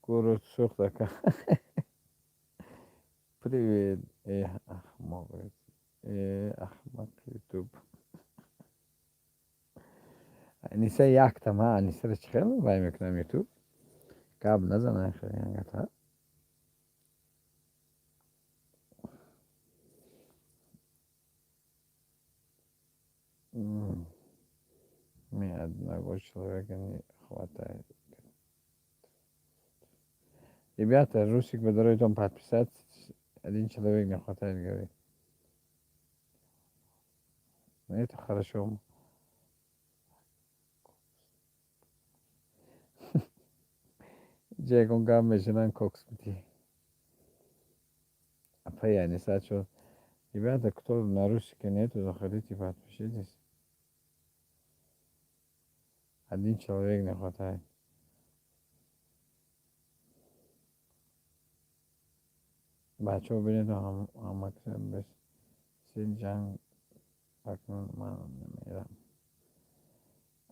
Курот сухтака. Привет, Ахмак. Ахмак, ютуб. انیسه یک تمه انیسه رو خیلی بای میکنم یوتیوب قبل نزنه خیلی انگتا می одного человека не хватает. Ребята, Русик подарит вам подписать. Один человек не хватает, говорит. Ну, это хорошо. Джекон гам бешенан кокс мити. А я не сачу. Ребята, кто на Русике нету, заходите, подпишитесь. Один человек не хватает. بچه ها بینید هم اکرم بس سیل جنگ اکنون من نمیرم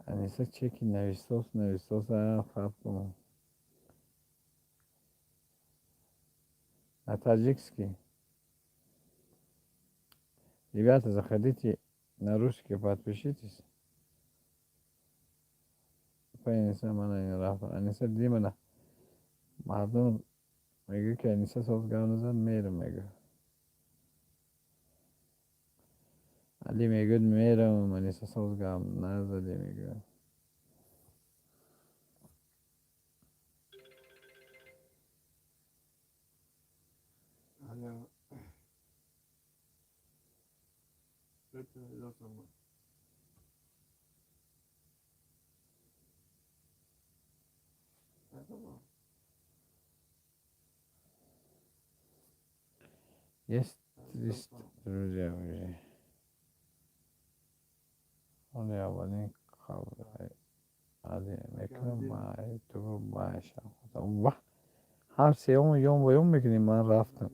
انیسا چکی نویستوس فرق کنم на таджикский. Ребята, заходите на русский, подпишитесь. Понятно, она не рафа. Аниса Димана. Мадон, мега que Аниса сос гауназан мейрам мега. Ali mega мейрам, Аниса сос гауназан мега. Алло. Это я сама. Есть 300 друзья уже. Он я ваник хавай. Ali мекрам май то баша. Ва. هر سه یوم و یوم میکنیم من رفتم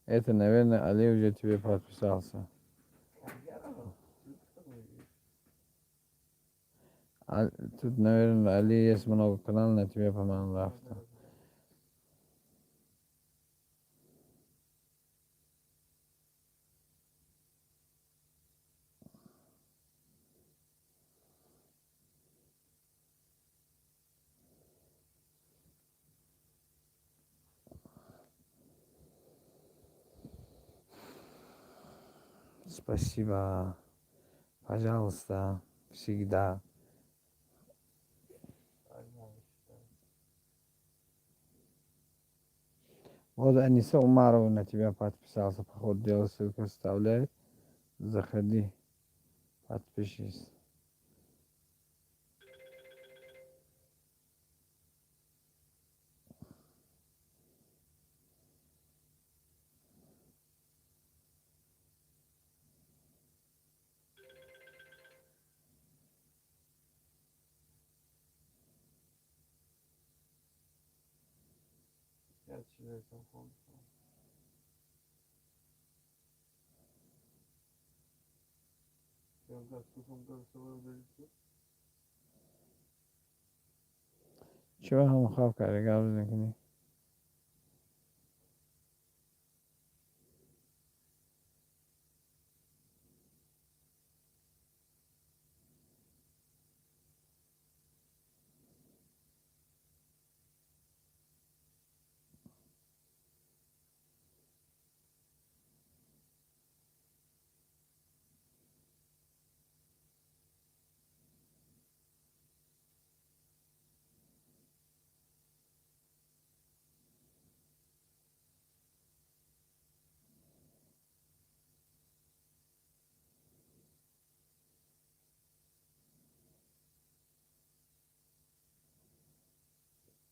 это наверное Ali уже тебе подписался тут наверное Ali есть много каналов на тебе по-моему рafta спасибо пожалуйста всегда вот Аниса Умарова на тебя подписался походу делал ссылку вставляй заходи подпишись چرا هم خواب کرده قبل نکنی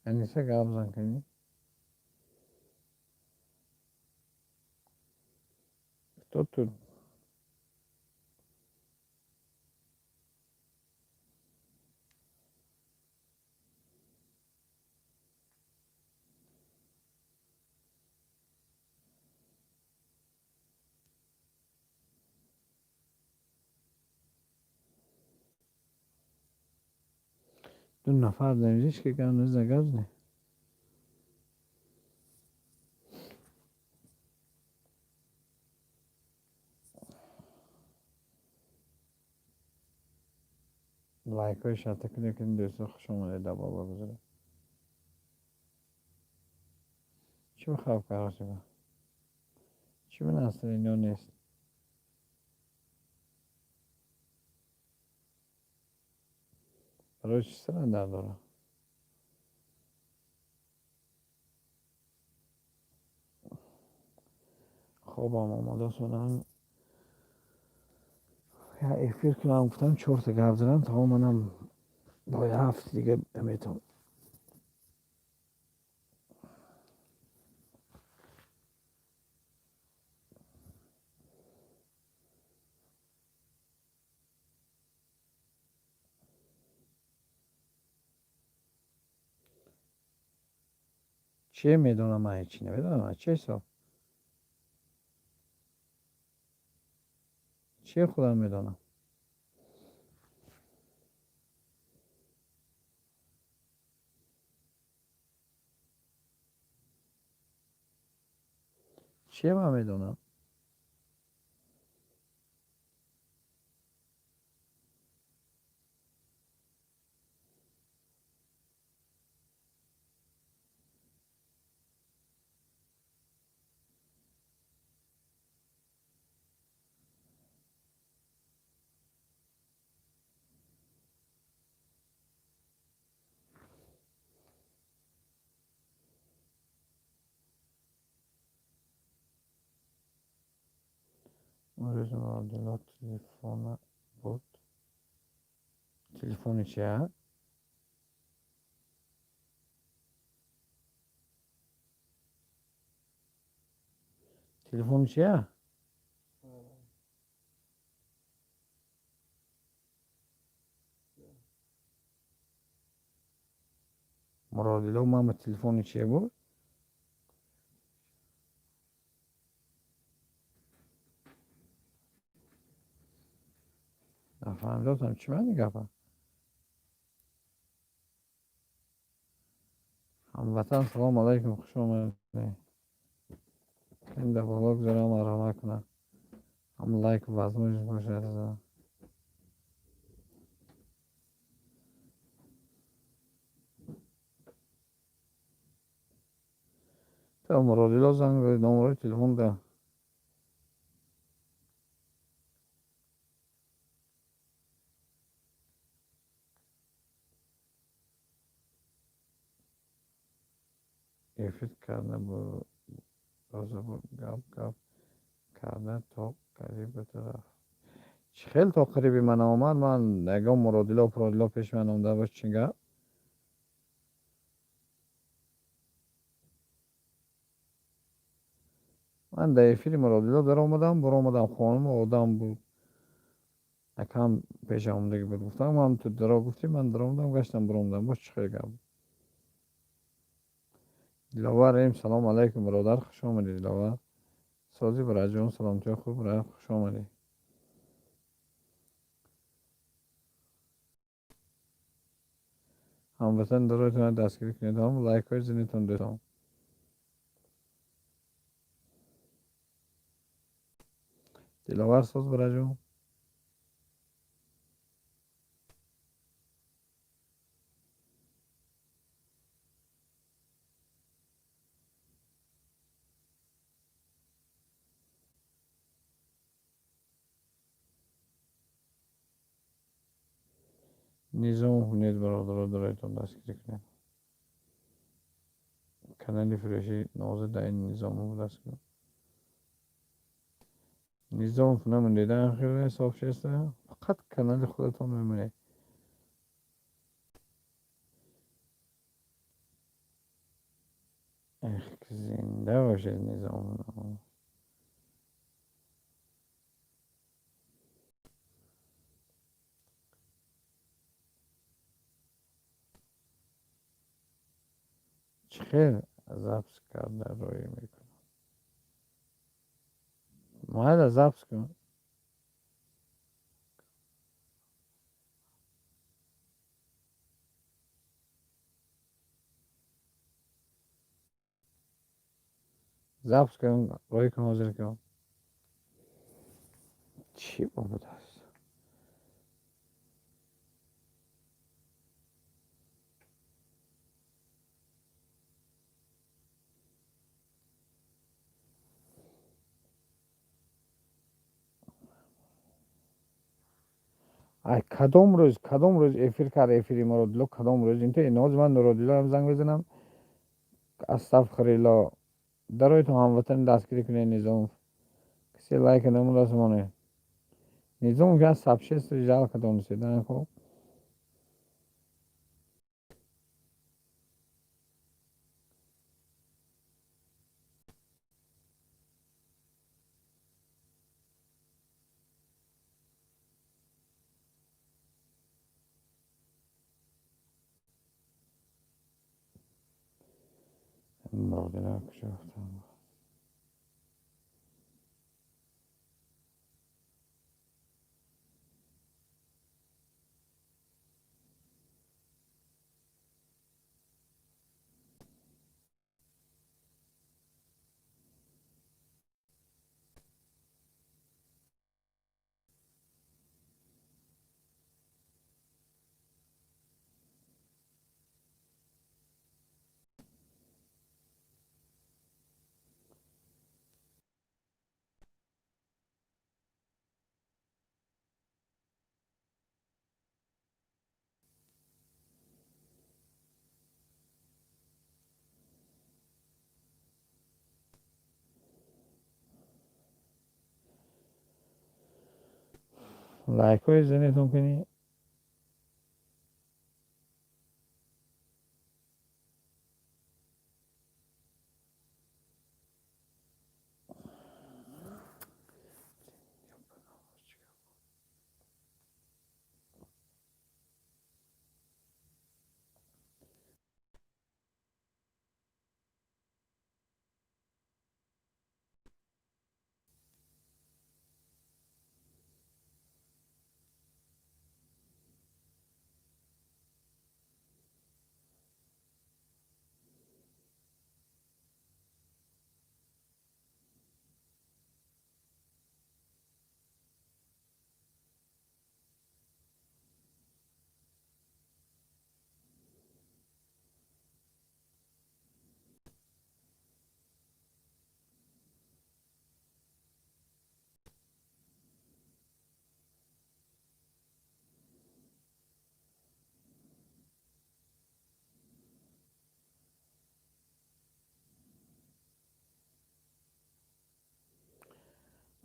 یعنی چه قبضن کنی؟ تو دو نفر دنجیش که کم نزد گذنه. لایک های شده کنی دوستو خوش آمده در بابا بذاره. چی بخواب کراسی با؟ چی من اصلا اینو نیست؟ برای چی سرن در داره؟ خواب آماده سنم یا افیر که من گفتم 4 تا گفت دارم تا منم با 7 دیگه میتونم. چیه میدونم من هیچی نمیدونم چه حساب چیه خودم میدونم چیه من میدونم اون روز معادلات تلفن بود تلفنی چیه تلفن چیه مرادلو ما تلفنی چیه بود نفهمیدم چی من میگم هموطن سلام علیکم خوش آمدید این دفعه بگذارم مرحمت کنم هم لایک و وزمش باشه تا مرادلو زنگ به نمره تلفن ده افت کرده بود روزه بود گپ کرده تا قریب طرف خیلی تا قریبی من آمد من نگاه مرادلا و پرادلا پیش من آمده باش چنگه من در افیری مرادلا در آمدم بر آمدم خانم آدم بود اکم پیش آمدگی بود گفتم من تو درا گفتی من در آمدم گشتم بر آمدم باش خیلی گپ دلاور ایم سلام علیکم برادر خوش آمدید دلاور سازی برای جان سلامتی خوب برای خوش آمدید هموطن درایتون دستگیری کنید هم لایک های زنیتون دوستان دلاور ساز برای جان نظام کنید برادر درایتون دستگیری کنید کانالی فروشی نازه در این نظام رو دست کنید نظام کنم دیدن خیلی حساب شسته فقط کانال خودتون میمونه زنده باشد نظام. چه از حبس کرده روی میکنه. باید از حبس کن. حبس کن روی کن حاضر کن. چی بود است؟ ای کدام روز افیر کرد افیری مرادلو کدام روز اینطور ناز من مرادلو هم زنگ بزنم از صف خریلا دروی تو هموطن دستگیری کنه نظام کسی لایک نمون رسمانه نظام که از صف شست جال کدام سیدن خب مرادلو کجا رفتم لایک های زنیتون کنی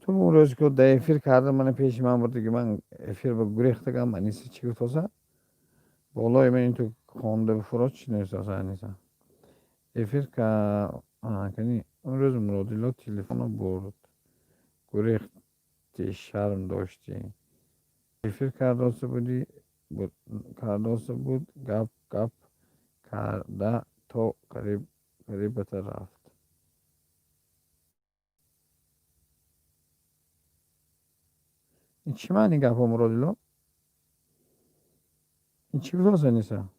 تو اون روز که ده افیر کردم من پیش من بود که من افیر با گریخت کردم انیسی چی گفتم بالای من این تو خونده بفراد چی نیست اصلا نیستم افیر که کنی اون روز مرادلو تلفن رو برد گریختی شرم داشتی افیر کرداسته بودی کرداسته بود گپ کرده تا قریب رفت این چی معنی گپ مرادلو این چی بود اصلا نیستم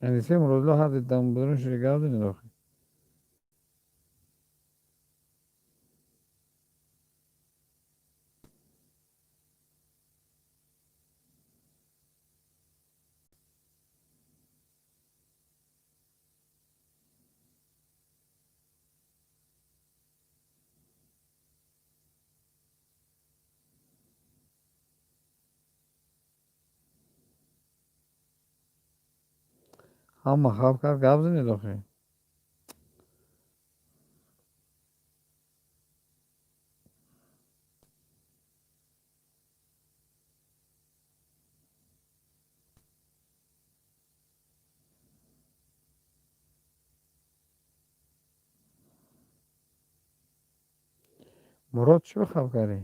یعنی سه مرادلو هر دیدم بودن شده گرده نداخل hamma xalqlar gap zini do'xi. Murod shu xalqari.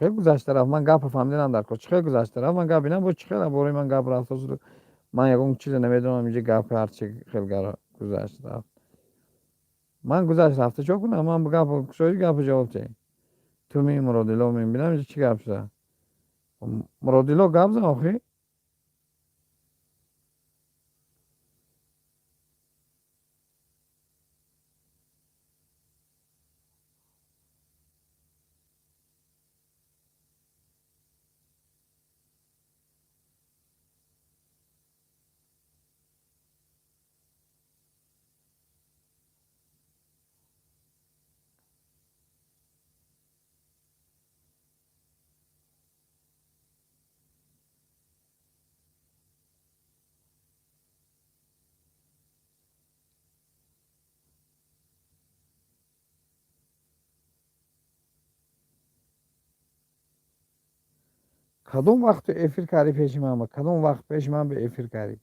چخیل گذشته رفت من گپ فهمیدم در کار چخیل گذشته رفت من گپ اینم با چخیل برای من گپ رفت من یکم چیز نمیدونم اینجا گپ هرچی خیلی گذشته رفت من گذشت رفته چه کنم من گپ شوی گپ جواب چه تو می مرادیلو میبینم اینجا چی گپ شده مرادیلو گپ زن آخی کدوم وقت تو افیر کاری پیش من با کدوم وقت پیش من به افیر کاری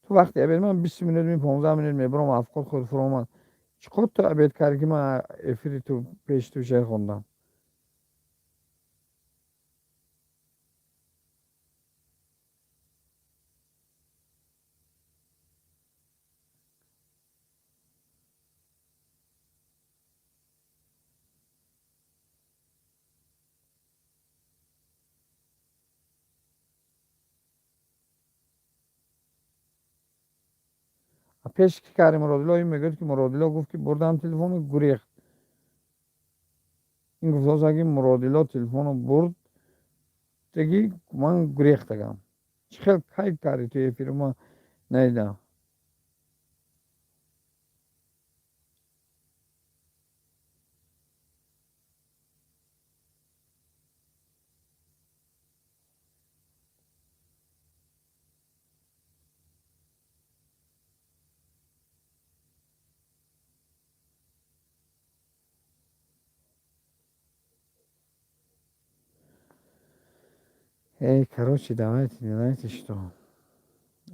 تو وقتی ابد من 20 minut می 15 minut میبرم افکار خود فرومان چقدر تو ابد کاری که من افیری تو پیش تو شهر خوندم پیش کی کاری مرادیلا این میگه که مرادیلا گفت که بردم تلفن گریخت این گفت اگه مرادیلا تلفن برد دیگه من گریختم چه خیلی کاری توی فیلم نیدم эй короче давайте знаете что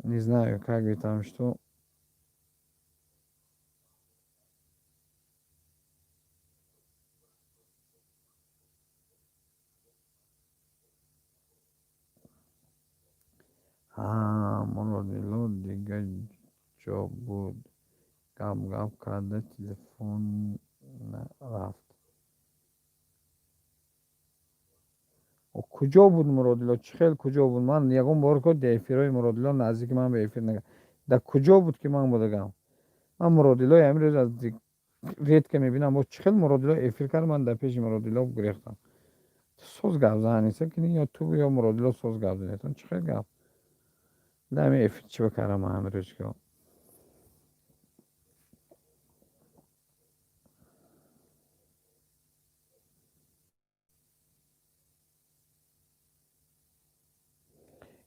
не знаю как вы там что مرادیلا دیگه جا بود گپ کرده تلفن رفت و کجا بود مرادیلا چخیل کجا بود من یکم بار که دیفیرای مرادیلا نزدیک من به افیر نگه در کجا بود که من بودگم من مرادیلا امروز از ریت که میبینم با چخیل مرادیلا افیر کرد من در پیش مرادیلا گریختم سوز گپ زنیسه که یا تو یا مرادیلا سوز گپ زنیتون چخیل گپ دمی افیر چی بکرم من امروز که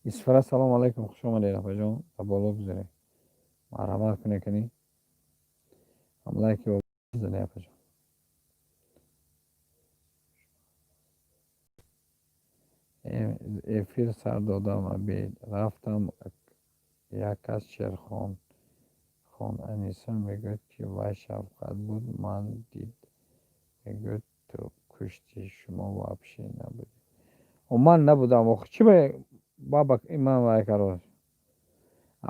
اسفره سلام علیکم خوش آمدید اپا جان تا بالا بزنید مرحمت کنه کنی حمله که بزنید اپا جان افیر سر دادم ابید رفتم یک از شیرخان انیسه میگوید که وای شفقت بود من دید میگوید تو کشتی شما وابشی نبودی و من نبودم و چی به баба имам вай короче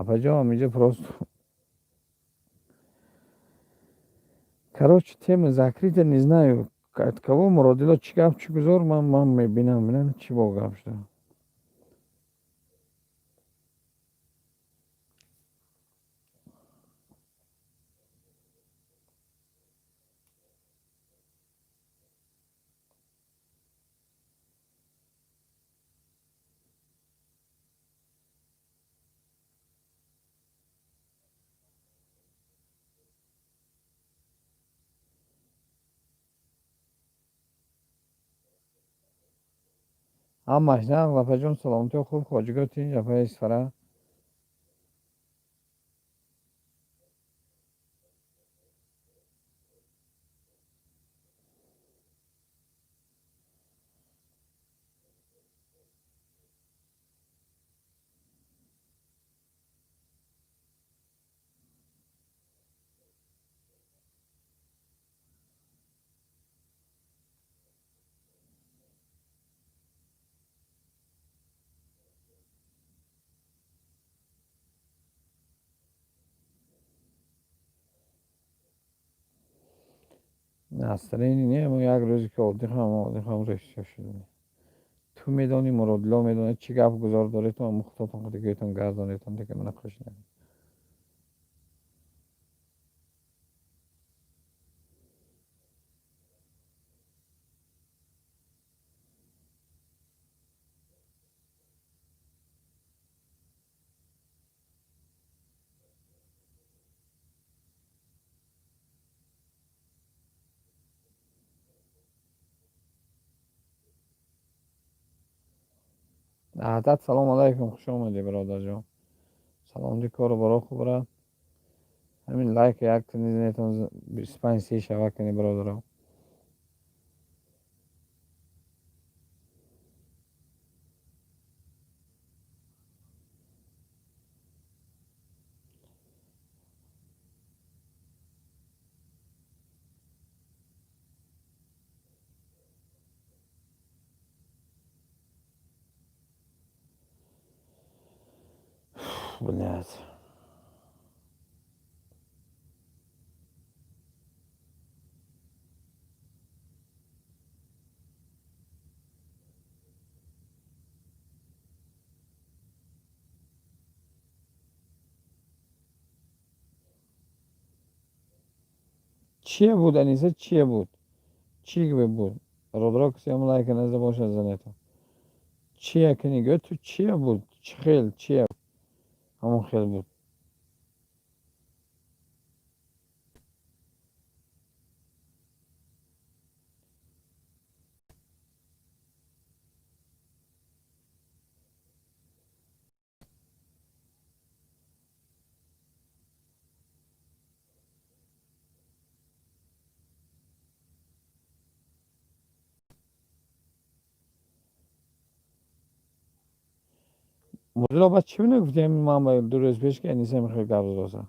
апаҷон инҷо просто короче тема закрита не знаю от кого муродило чӣ гап чӣ гузор ман мебинам чӣ бо гап шуда Hammasini lapajon salomti خوب خواجگاتی جفای اسفره نسترینی نه ما یک روزی که عادی خواهم رشته شده تو میدانی مرادلا میدانی چی گفت گذار داره تو هم مختاطم خود گیتون گردانیتون دیگه من خوش نمید عادت سلام علیکم خوش آمدی برادر جان سلام دی کارو برا خوب را همین لایک یک تنیزنیتون 25 شبه کنی برادر بلیت چیه بود انیسه چیه بود چی بود برادر کسی هم لایک نزده باشه زنیتون چیه کنی گوه تو چیه بود چی خیل چیه همون خیل بود مدل بعد چی بینه گفتیم من با 2 روز پیش که انیسه میخوای قبض راسه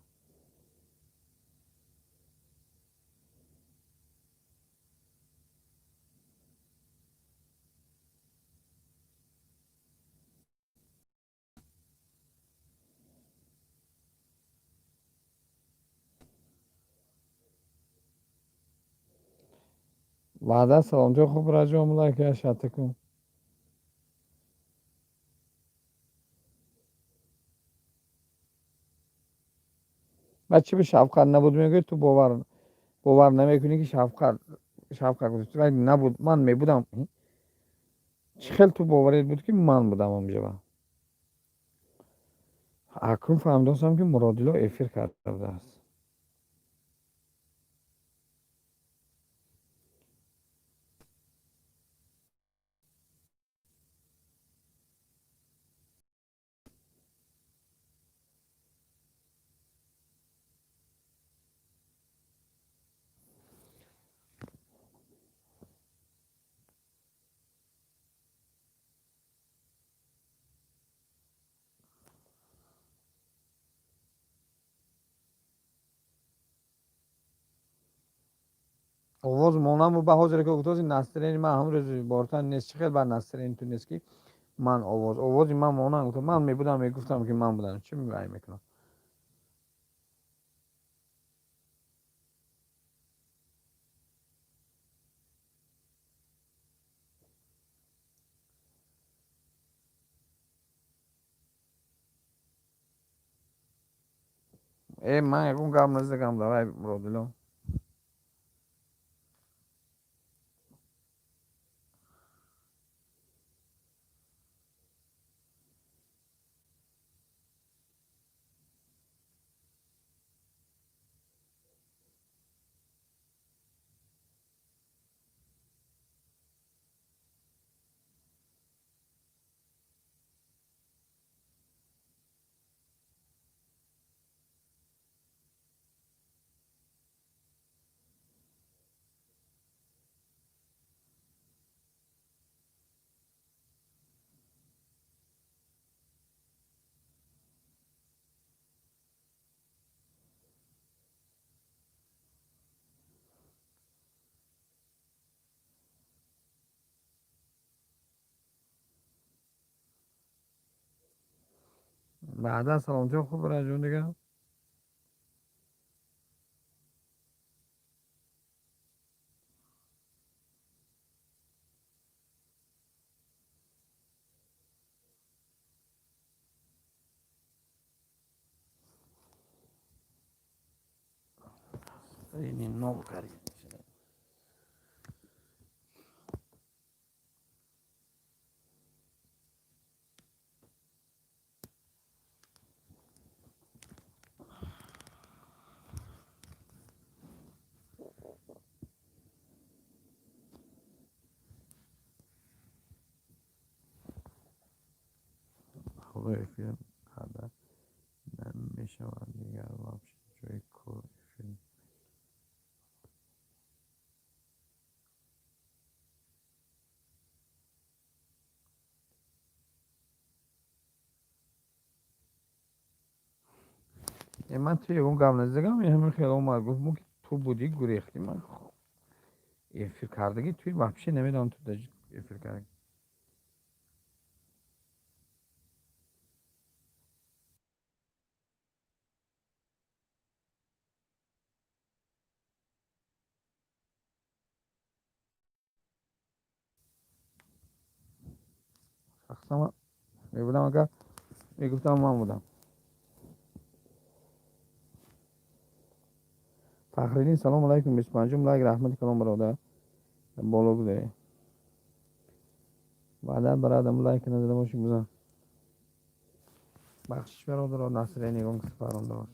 بعد سلام جو خوب راجع لایک یا شات کن بعد چی به شفقت نبود میگه تو باور نمیکنی که شفقت گذاشت ولی نبود من میبودم چه خیلی تو باورت بود که من بودم اونجا اکنون فهمیدم که مرادلا افیر کرده است آواز مونم به حاضر که گفتم نسترین من هم روز بارتن نیست چه خیلی بر نسترین تو نیست که من آوازی من مونم گفتم من میبودم میگفتم که من بودم چی میبریم میکنم ای من یکون گم نزدکم دارای مرادلا بعد از سلام جا خوب راجون دیگه. این نو کاری خوبه فیلم هذا نمیشه و دیگر واپس جای کور فیلم من توی اون قبل نزدگم یه همین خیلی اومد گفت مو که تو بودی گریختی من افیر کردگی توی واپسی نمیدونم تو داشت افیر کردگی شخصا میبودم اگر میگفتم من بودم فخرالدین سلام علیکم 25 لایک رحمت کنم برادر بالا بوده بعدا برادرم لایک نزده باشی بزن بخشش برادر و نصره نیگون که سپرانده باش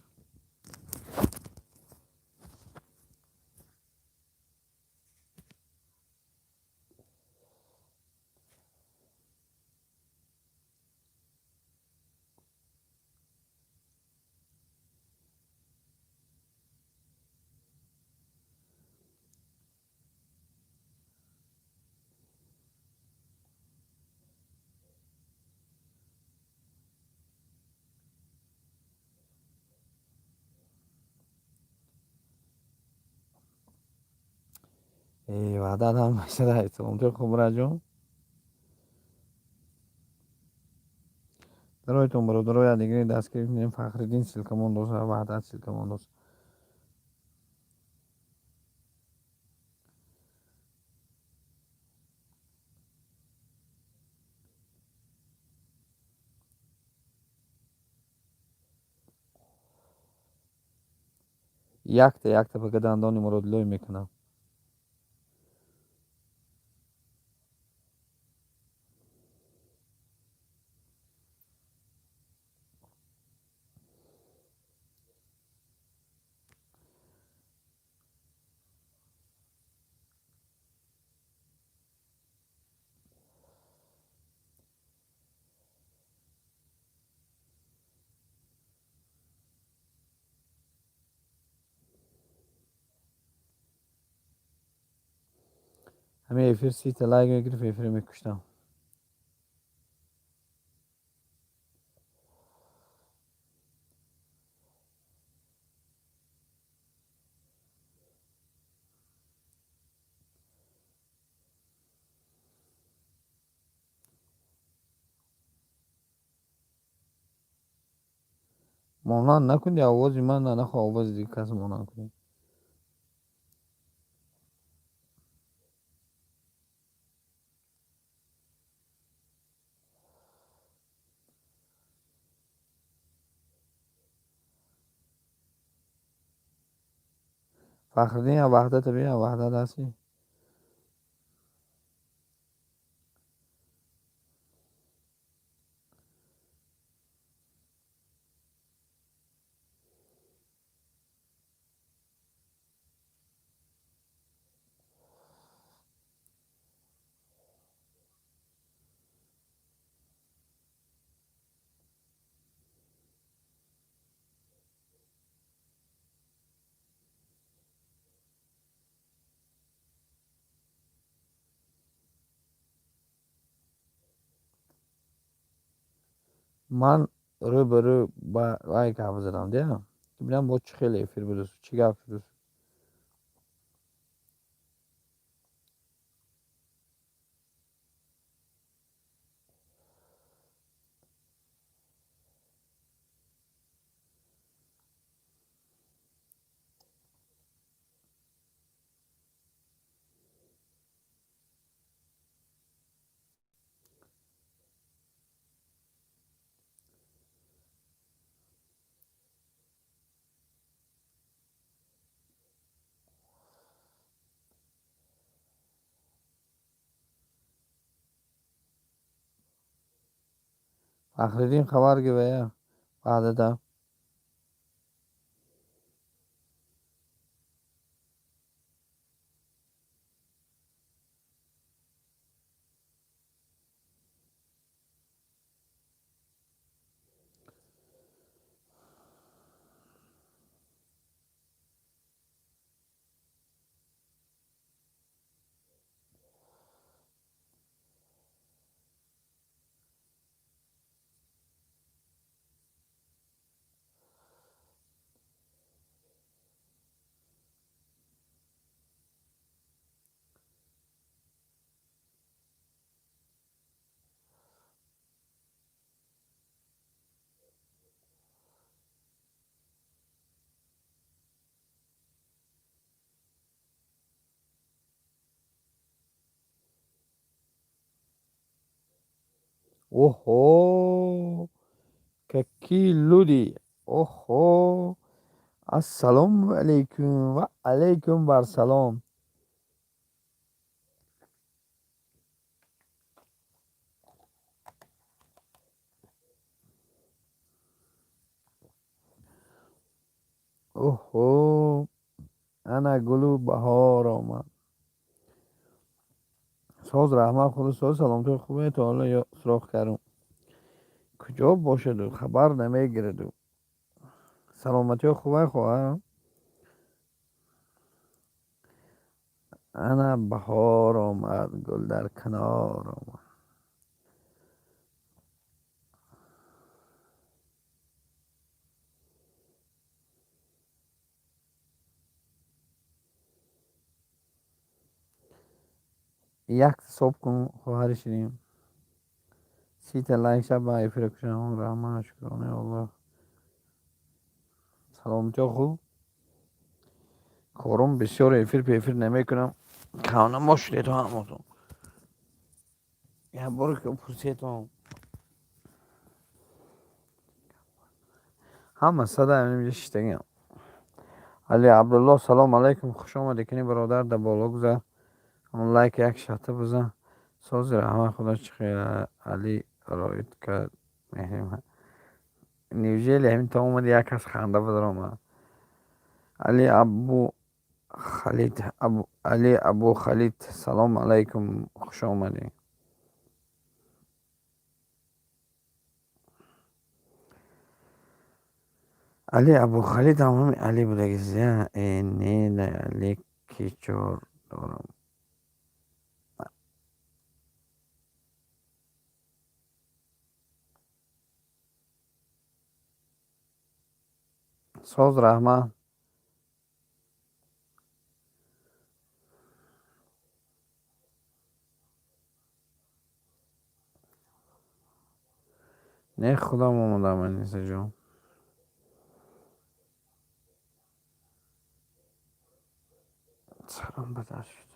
ای وعدت هم بشه سلام تو خوب راجون درایتون برادر و دیگری دست گرفتیم فخرالدین سیلکمون دوست و وحدت سیلکمون دوست یک تا به دندان مراد لوی میکنم همه افیر 30 تا لایک میگرفت افیر میکشتم مانان نکنی آوازی من نه نخواه آواز دیگه کس مانان کنی فخرالدین یا وحدت بیا وحدت هستی من رو به رو با وای که حافظ دارم دیدم که بینم با چه خیلی افیر بدوست چی گفت بدوست فخردین خبر گویا بعد دا اوهو که کی لودی اوهو السلام علیکم و علیکم بر سلام اوهو انا گلو بهار آمد ساز رحمت خود ساز سلامتی خوبه تا حالا یا سراخ کردم کجا باشد و خبر نمیگیرد و سلامتی خوبه خواه انا بهار آمد گل در کنار آمد یک صبح کن خواهر شدیم سیت لایک شب با ایفر کشم رحمت شکرانه الله سلامتی خوب کارم بسیار ایفر پیفر نمی کنم کانم مشکلی تو همونتون یه بار که پرسیتم همه صدا اینجا شتگیم علی عبدالله سلام علیکم خوش آمده کنی برادر در بالا گذار همون لایک یک شاته بزن سازی رحمه خدا چخیر علی رایت کرد مهریم نیوژیلی همین تا اومده یک از خنده بدارم علی ابو خالد علی ابو خالد سلام علیکم خوش آمدی علی ابو خالد هم علی بوده گزیه نه نه علی کی چور دارم ساز رحمه نه خودم اومدم من نیست جان سلام بدر شد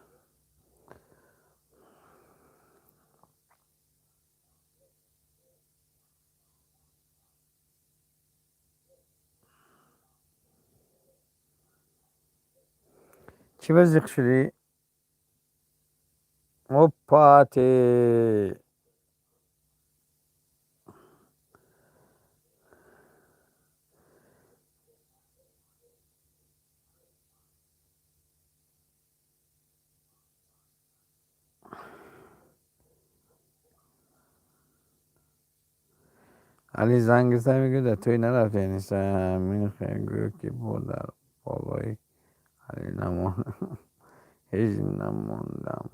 چی بزیق شدی؟ اوپاتی علی زنگ زده میگه در توی نرفته نیست همین خیلی که بود در بالای علی نمون هیچ نموندم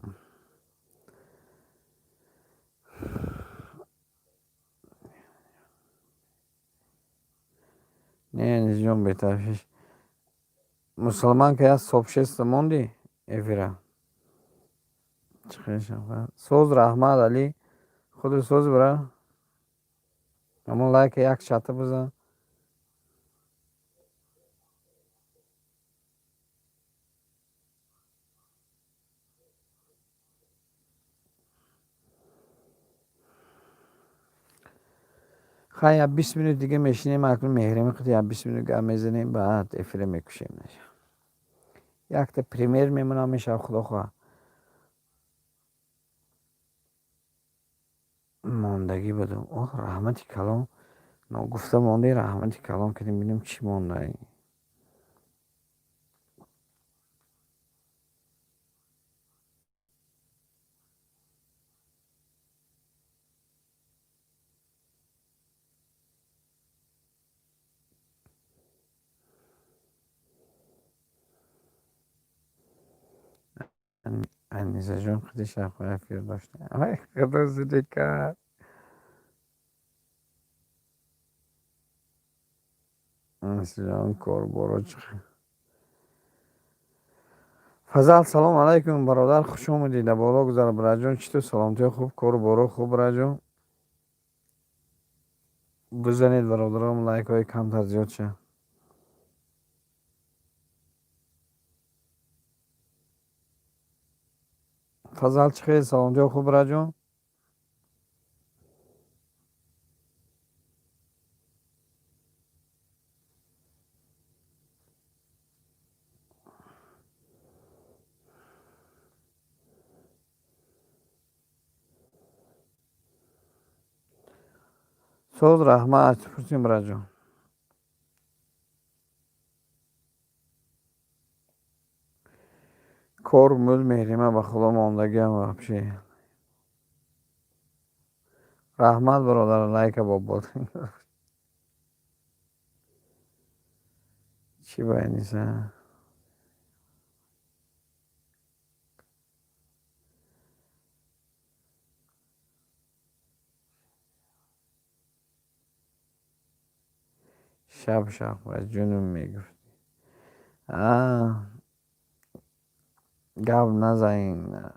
نه نیز جون بهتر مسلمان که از صبح شست موندی ایفیره چخیلی شنفر سوز رحمت علی خود سوز برا همون لایک یک شاته بزن خواهی 20 minut دیگه میشینیم اکنون مهرمی خودی 20 minut گم میزنیم بعد افره میکشیم نشه یک تا پریمیر میمونم میشه خدا خواه ماندگی بدم. رحمتی کلام گفته مانده، رحمتی کلام کردیم ببینیم چی مانده. انیسه جان خیلی شب فیر داشته. آی خدا زده کرد. انیسه جان کار برو چخه. فضل سلام علیکم برادر، خوش آمدید. بالا گذار برای جان. چطور سلامتی خوب، کار برو خوب برای جان. بزنید برادرام لایک های کم تر زیاد شه. فضل چخه سلامتی خوب برای جان. سوز رحمت پرسیم برای جان. کار مول مهریمه به خدا ماندگی هم وحبشه. رحمت برادر لایک با بود. چی باید نیسه. شب و جنوم میگفت. گب نزین.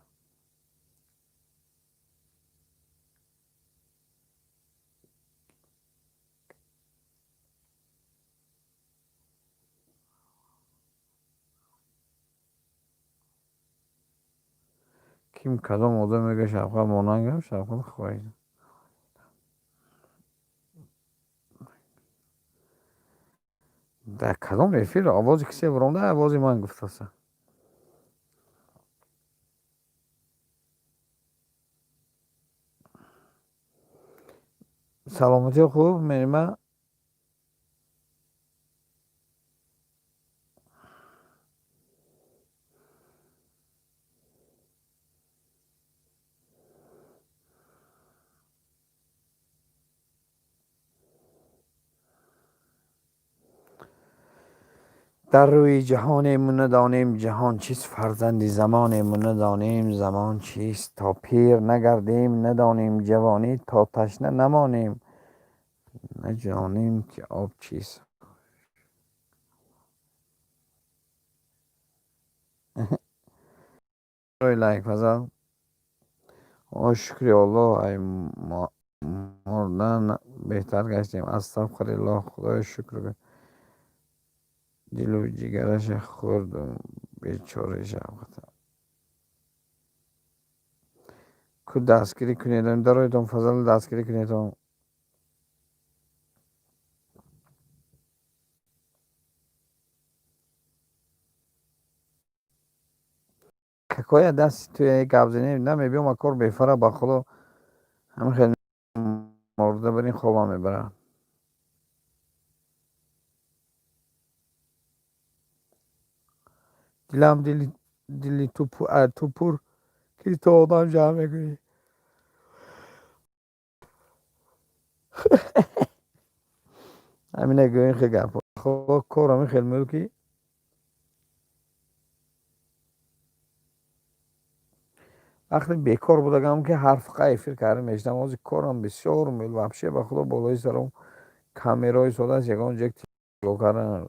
کیم کدام آدم میگه شبخه ماننگم شبخه خواهید. در کدام رفیق آوازی کسی برونده آوازی من گفته است. سلامتی خوب میرمه. در روی جهانمون ندانیم جهان چیست، فرزندی زمانمون ندانیم زمان چیست. تا پیر نگردیم ندانیم جوانی، تا تشنه نمانیم نجانیم که آب چیست. روی لایک فضل. شکری الله ای مردن بهتر گشتیم. استغفر الله. خدای شکر. دل و جگرش خوردم بیچاره شبخته. که دستگیری کنیدم درایتون فضل دستگیری کنیدم. که دست توی گبزینی نمیبیم و کار بیفره با خدا. همین خیلی مرده برین خوابم میبره. دلم دلی تو پور که تو آدم جمع میکنی. همینه گوین خیلی گپ خب کارم خیلی ملکی. وقتی بیکار بودم که حرف قیفیر کردم میشتم از کارم بسیار مل وحشه به خدا. بالای سرم کامیرای ساده است یکان جک تلو کردن.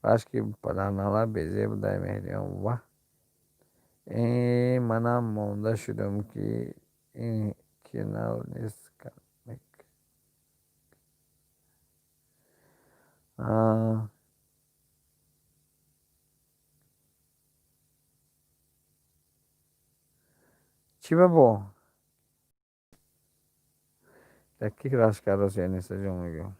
راش که پدر نالا بیزه بوده میدیم و منم مانده شدم که این کنال نیست. چی بابا دقیق راش کرده سی نیست جو میگم.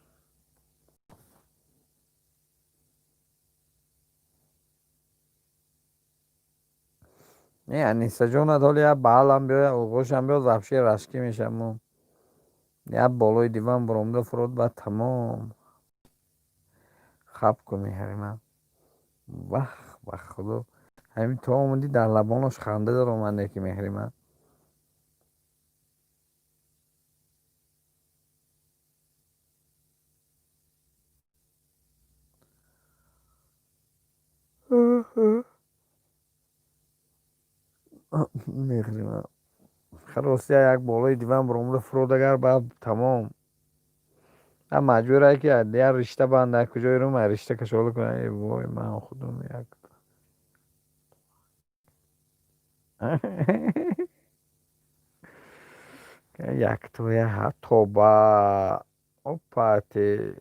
یعنی سجونت حالی یا بالم بیا یا اوغوشم بیا زفشی رشکی میشم یا بالای دیوان برامده فرود بعد تمام خب کنی هریم وقت خدا همین تو آمدی در لبانش خنده دارم من یکی مهریم مهریم خلاصی یک بالای دیوان برامده فرود اگر بعد تمام هم مجبوره که دیگر رشته بنده کجای رو من رشته کشاله کنه ای وای من خودم یک یک توی حتی با اپاتی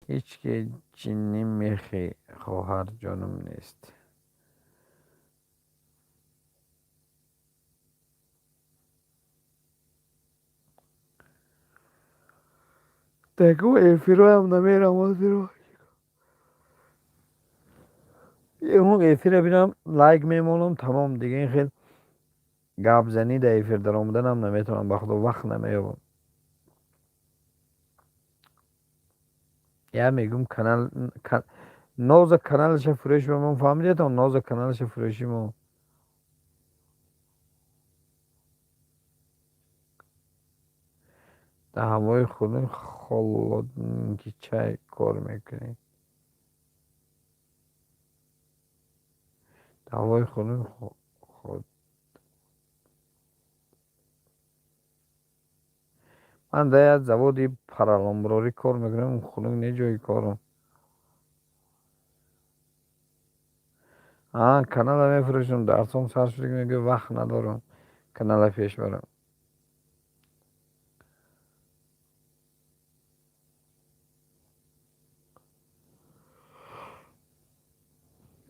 هیچ که جنی میخی خواهر جانم نیست دگو ایفیرو هم نمیرم آزیرو اون ایفیره بینم لایک میمونم تمام دیگه این خیلی گپ زنی در ایفیر در آمدن هم نمیتونم بخدا وقت نمیابم یا میگم کانال نوز کانالش فروش بمون فهمیدید هم نوز کانالش فروشی مون در هوای خودم خلودن که چای کار میکنی در هوای خودم خود من در یک زوادی پرالامبراری کار میکنم خودم نه جای کارم کانال میفروشم درسم سر شده میگه وقت ندارم کانال پیش برم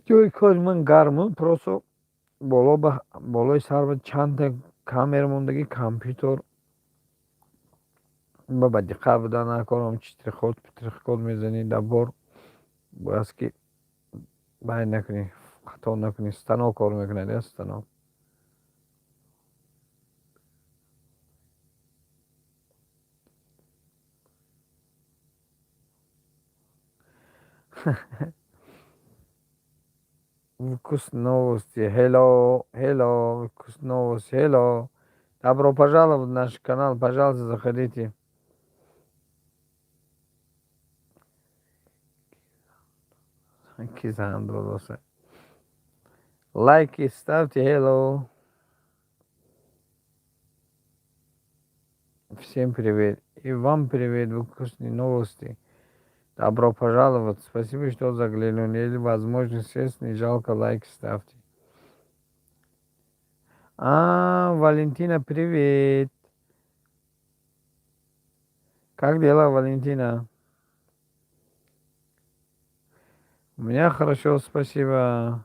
جای کار من گرمم پروسو بالای سر به چند تا کامر موندگی کامپیوتر با دقت بوده نکنم چطور خود میزنی در بار باید که باید نکنی خطا نکنی ستنا کار میکنه دیگه ستنا Выпуск новости. Hello, hello, выпуск новости. Hello. Добро пожаловать в наш канал. Пожалуйста, заходите. Кизан Додоса. Лайки ставьте. Hello. Всем привет. И вам привет. Вкусные новости. Добро пожаловать. Спасибо, что заглянули. Если возможность есть, не жалко лайки ставьте. Валентина, привет. Как дела, Валентина? У меня хорошо, спасибо.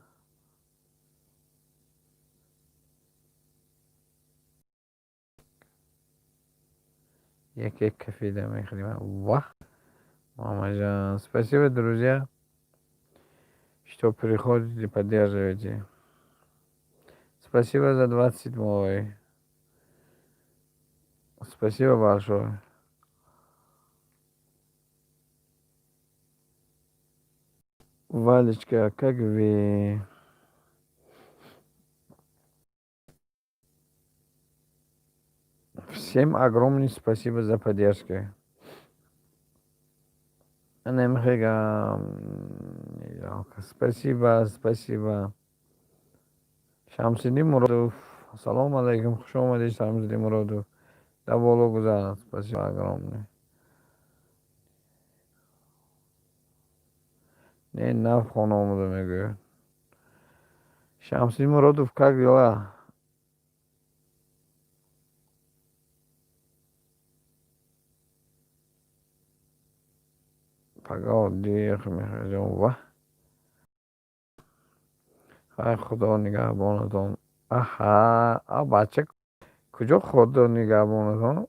Яке кафеда мехлима. Вах. Мама Жан. Спасибо, друзья, что приходите, поддерживаете. Спасибо за 27-й. Спасибо большое. Валечка, как вы? Всем огромное спасибо за поддержку. Немхега. Спасибо, спасибо. Шамсидин Муродов. Салом алейкум. Хуш омадед, Шамсидин Муродов. Да воло гузарад. Спасибо огромное. Не, на фоном мегу. Шамсидин Муродов, как дела? Погоди, ва. Хай خدا نگهبانتون. بچه کجا خدا نگهبانتون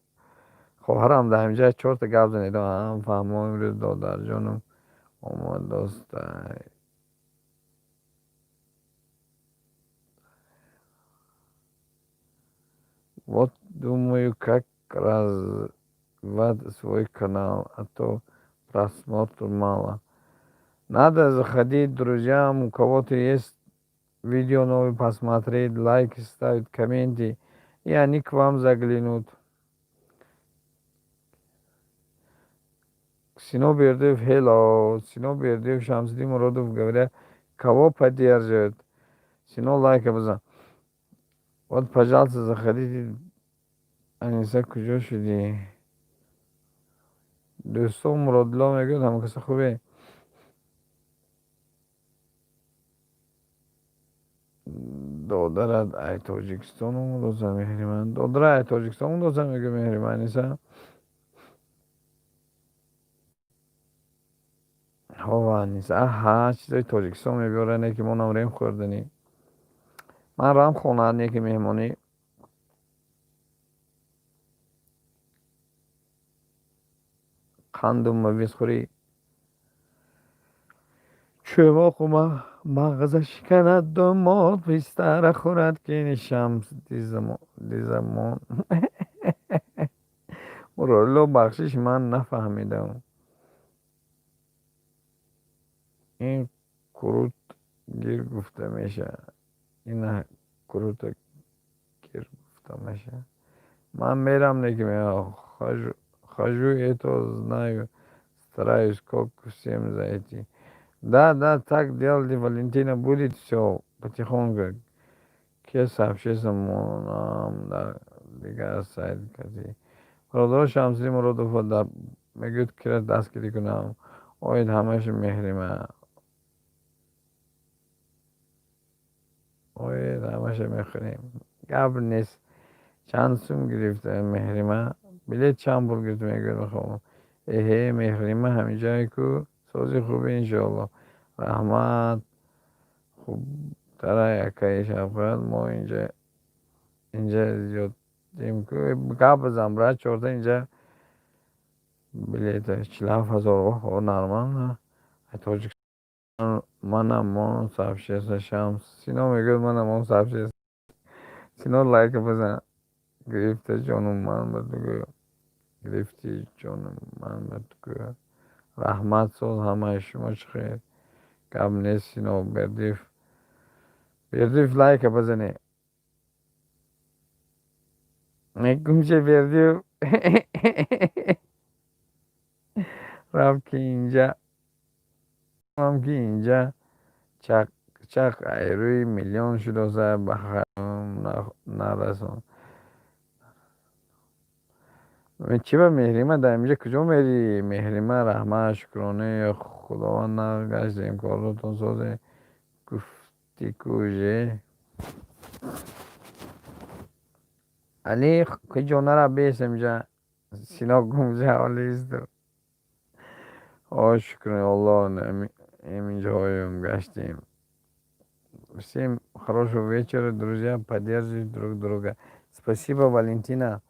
خواهرم در اینجا 4 تا گپ زنید هم فهمم امروز دادر جانم اومد دوست. Вот думаю, как развивать свой канал, а то просмотров мало. Надо заходить друзьям, у кого-то есть видео новые посмотреть, лайки ставить, комменты, и они к вам заглянут. Сино Бердыев, hello. Сино Бердыев, Шамсидин Муродов говорят, кого поддерживает. Сино лайк обязан. Вот, пожалуйста, заходите. Аниса, куда шли? Дустон Муродло мегуд, هم کس خوبه. دادرت ای تاجیکستان اون روزه مهریمن دادره ای تاجیکستان اون روزه میگه مهریمن نیسه هوا نیسه ها چیزای تاجیکستان میبیارن که ما نمریم خوردنی من رام خونه که مهمانی قندم مویز خوری چه ما مغزش کند داماد پیستر خورد که شمس دیزمون مرالو بخشش من نفهمیدم این کروت گیر گفته میشه این کروت گیر گفته میشه من میرم نگه хожу это знаю стараюсь как всем зайти да так делали Валентина будет все потихоньку که صفحه нам да دیگه سایت کسی برادر شمسی مرادف در میگوید که دستگیری کنم اوید همش مهریمه اوید همش میخوریم گبر نیست چند سوم گرفته مهریمه بلیت چند بول گرفته میگوید میخوام مهریمه همین جایی که سازی خوبه انشاءالله رحمت خوب تره یکایی شفقت ما اینجا زیاد دیم که گب زمره چورده اینجا بلیت 47,000 نرمال نه تاجیکستان منم اون صفحه شمس سینا میگه منم اون صفحه سینا لایک بزن گرفته جانم من بگو گرفتی جانم من بگو رحمت ساز همه شما خیر گب نیست سینا بردیف لایک بزنه میگم چه بردیف رفت که اینجا هم که اینجا چق ایروی میلیون شده زه بخرم نرسون چی به مهریمه در اینجا کجا میری مهریمه رحمه شکرانه خداوند نگشتیم کاراتون سازه گفتی کجه علی کجا نره بیس اینجا سینا گمزه حالیست شکرانه الله اینجا هایم گشتیم Всем хорошего вечера, друзья. Поддерживайте друг друга. Спасибо, Валентина.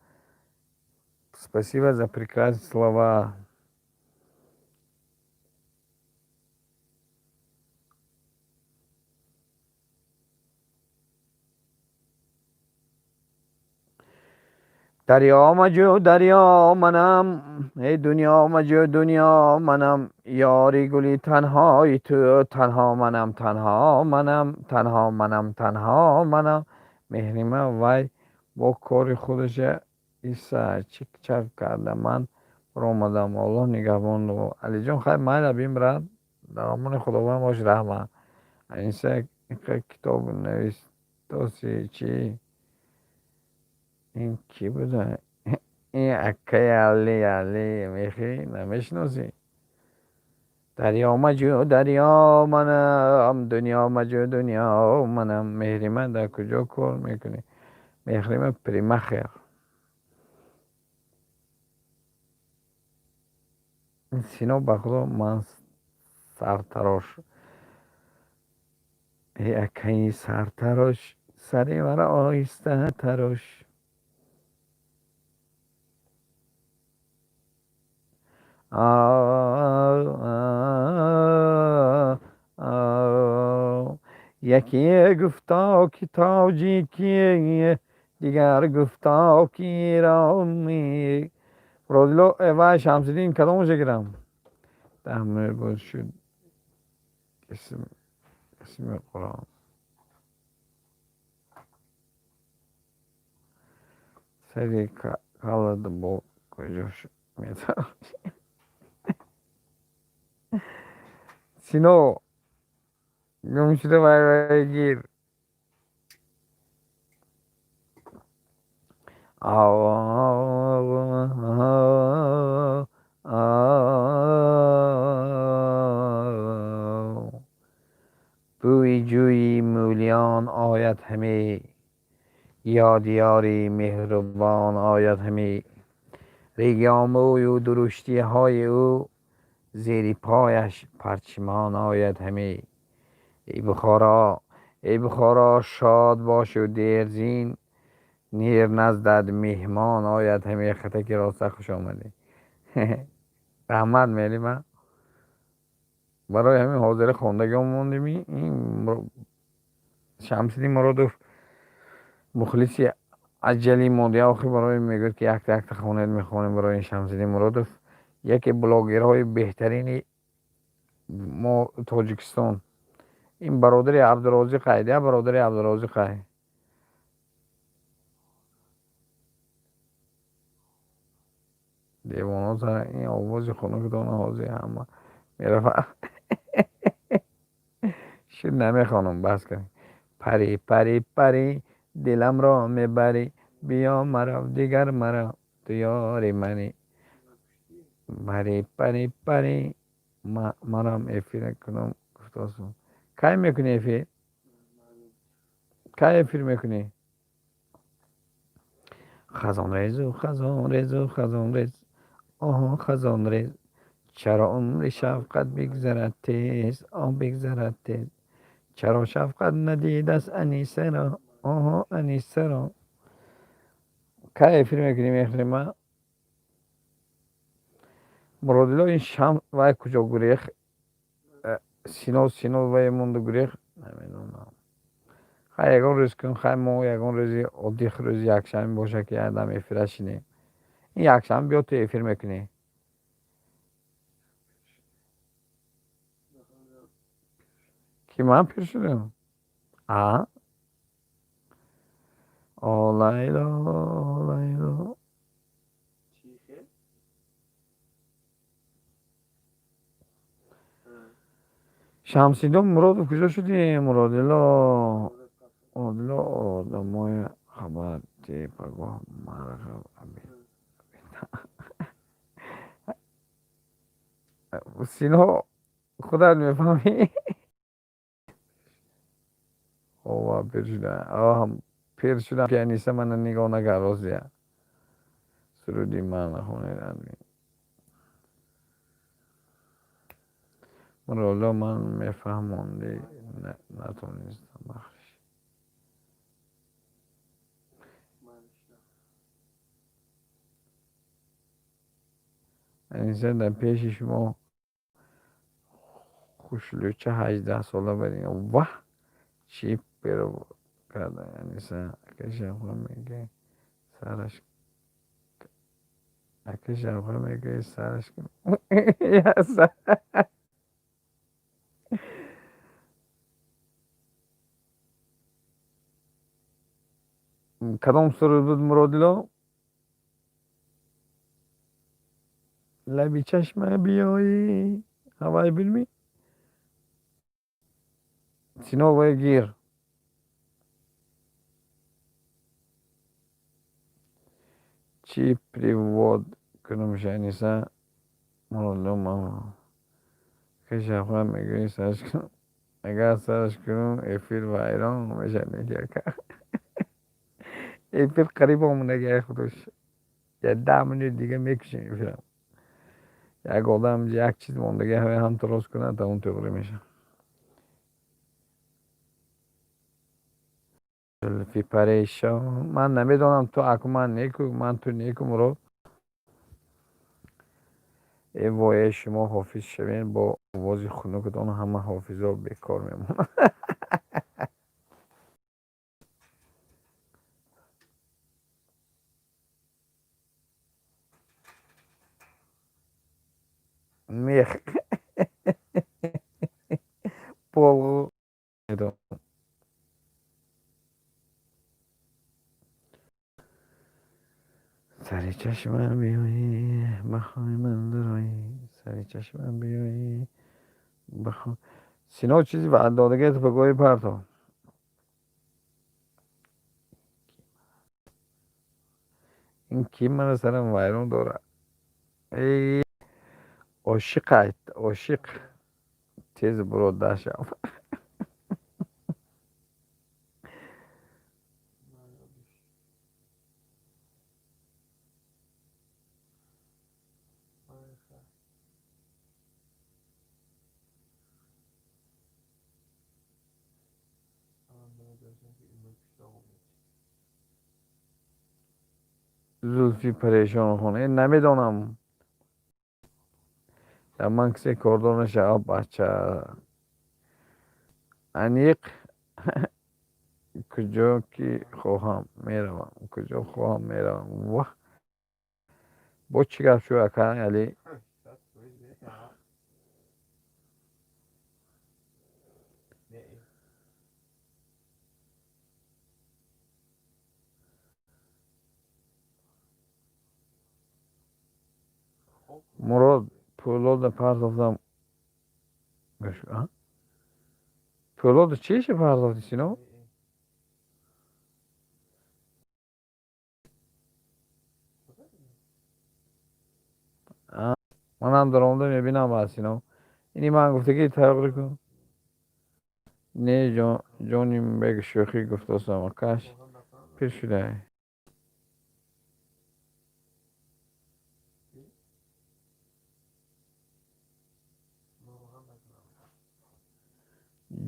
Спасибо за прекрасные слова. دریا مجو دریا منم ای دنیا مجو دنیا منم یاری گلی تنهایی تو تنها منم تنها منم مهریمه وای با کار خودش ایسا چک کرده من برآمدم الله نگهبان رو علی جان خیلی من بیم برد در امان خداوند باش رحمه اینسا کتاب نویس دوستی چی این کی بوده این اکای علی میخی نمیشناسی دریا مجو دریا منم دنیا مجو دنیا منم مهریمه در کجا کار میکنی مهریمه پریمخیر سینا بخدا من سرتراش ای اکای سرتراش سری مرا آهسته تراش یکی گفتا که تاجی کیه، دیگر گفتا که ایرانی. رودلو و شمس‌الدین کدومش گیرم؟ تحمل بود شد اسم قرآن سری کالد با کجاش میتر سینو گم شده وای گیر. بوی جوی مولیان آید همی، یاد یاری مهربان آید همی. ریگ آموی و درشتی های او، زیر پایش پرچمان آید همی. ای بخارا شاد باش و دیرزین، نیر نزدد مهمان آید همی. خطکی راسته خوش آمده. رحمت میلی من برای همین حاضر خواندگی موندیم. این شمس‌الدین مرادوف مخلصی عجلی مونده آخی برای میگوید که یک تا خواند میخوانیم برای این شمس‌الدین مرادوف، یکی بلاگرهای بهترین ما تاجیکستان. این برادر عبدالرازق دیگه برادر عبدالرازق دیوانا سر این آواز خونه که دانه حاضر همه میرفت. شد نمیخوانم بس کنیم. پری پری پری دلم را میبری، بیا مرا دیگر مرا تو یاری منی. پری پری پری مرا افیر کنم گفتاسم. کی میکنی افیر؟ کی افیر میکنی؟ خزان ریز و خزان ریز و خزان ریز، آها خزان ریز. چرا عمر شفقت بگذرد تیز، بگذرد تیز. چرا شفقت ندید از انیسه را، آها انیسه را. که افیر میکنی میخری ما مرادلا این شم وای کجا گریخ سینو وای مونده گریخ نمیدونم. خیلی یکان روز کن خیلی ما یکان روزی عادی روزی یکشنبه باشه که آدم افیرش اینه. این یکشنبه بیا تو افیر میکنی که من پیر شدم. آلیلا آلیلا شمسیدون مراد کجا شدی مرادلا؟ مرادلا آدمای خبر تی پگاه مرخب سینا خودت میفهمی. آوا پیر شدن هم پیر شدن پیانیسته من نگاه نکرد رازیه سرودی من نخونه مرادلا من میفهموندی نتونستم بخش انیسته در پیش شما خوشلوچه 18 ساله برین واه چی پیرو کرده انیسته کشم میگه سرش کشم میگه سرش کدام سرود بود مرادلا؟ لبی چشمه بیایی هوای بلمی سینا وای گیر چی پریواد کنم شنیسه مرادلا ما کشم میگه سرش کنم اگر سرش کنم افیر و ایران میشه نگه که افیر قریب همونه که خودش یه 10 منوت دیگه میکشیم افیرم یک آدم یک چیز موندگی هم تراس کنه تا اون طوری میشه. زلفی پریشان من نمیدونم تو اکو من نیکو من تو نیکو مراد ای وای شما حافظ شوین با آواز خنکتان همه حافظا بیکار میمونن. میخ بولغو میدم. سری چشمم بیایی بخوای من درایی، سری چشمم بیایی بخوای. سینا چیزی وعد دادگه تو بگوی پرتا. این کی من سرم ویرون داره. ای عاشقت عاشق تیز برو داشتم. زلفی پریشان کنه نمیدونم. در من کسی کردن شب بچه انیق کجا که خواهم میروم کجا خواهم میروم و با چی گفت شو اکا علی مراد پولاد پرداختم بشو. پولاد چیش پرداختی سینا؟ من هم در آمده میبینم از سینا. اینی من گفته که تغییر کن. نه جانیم بگه شوخی گفته استم کاش پیر شده.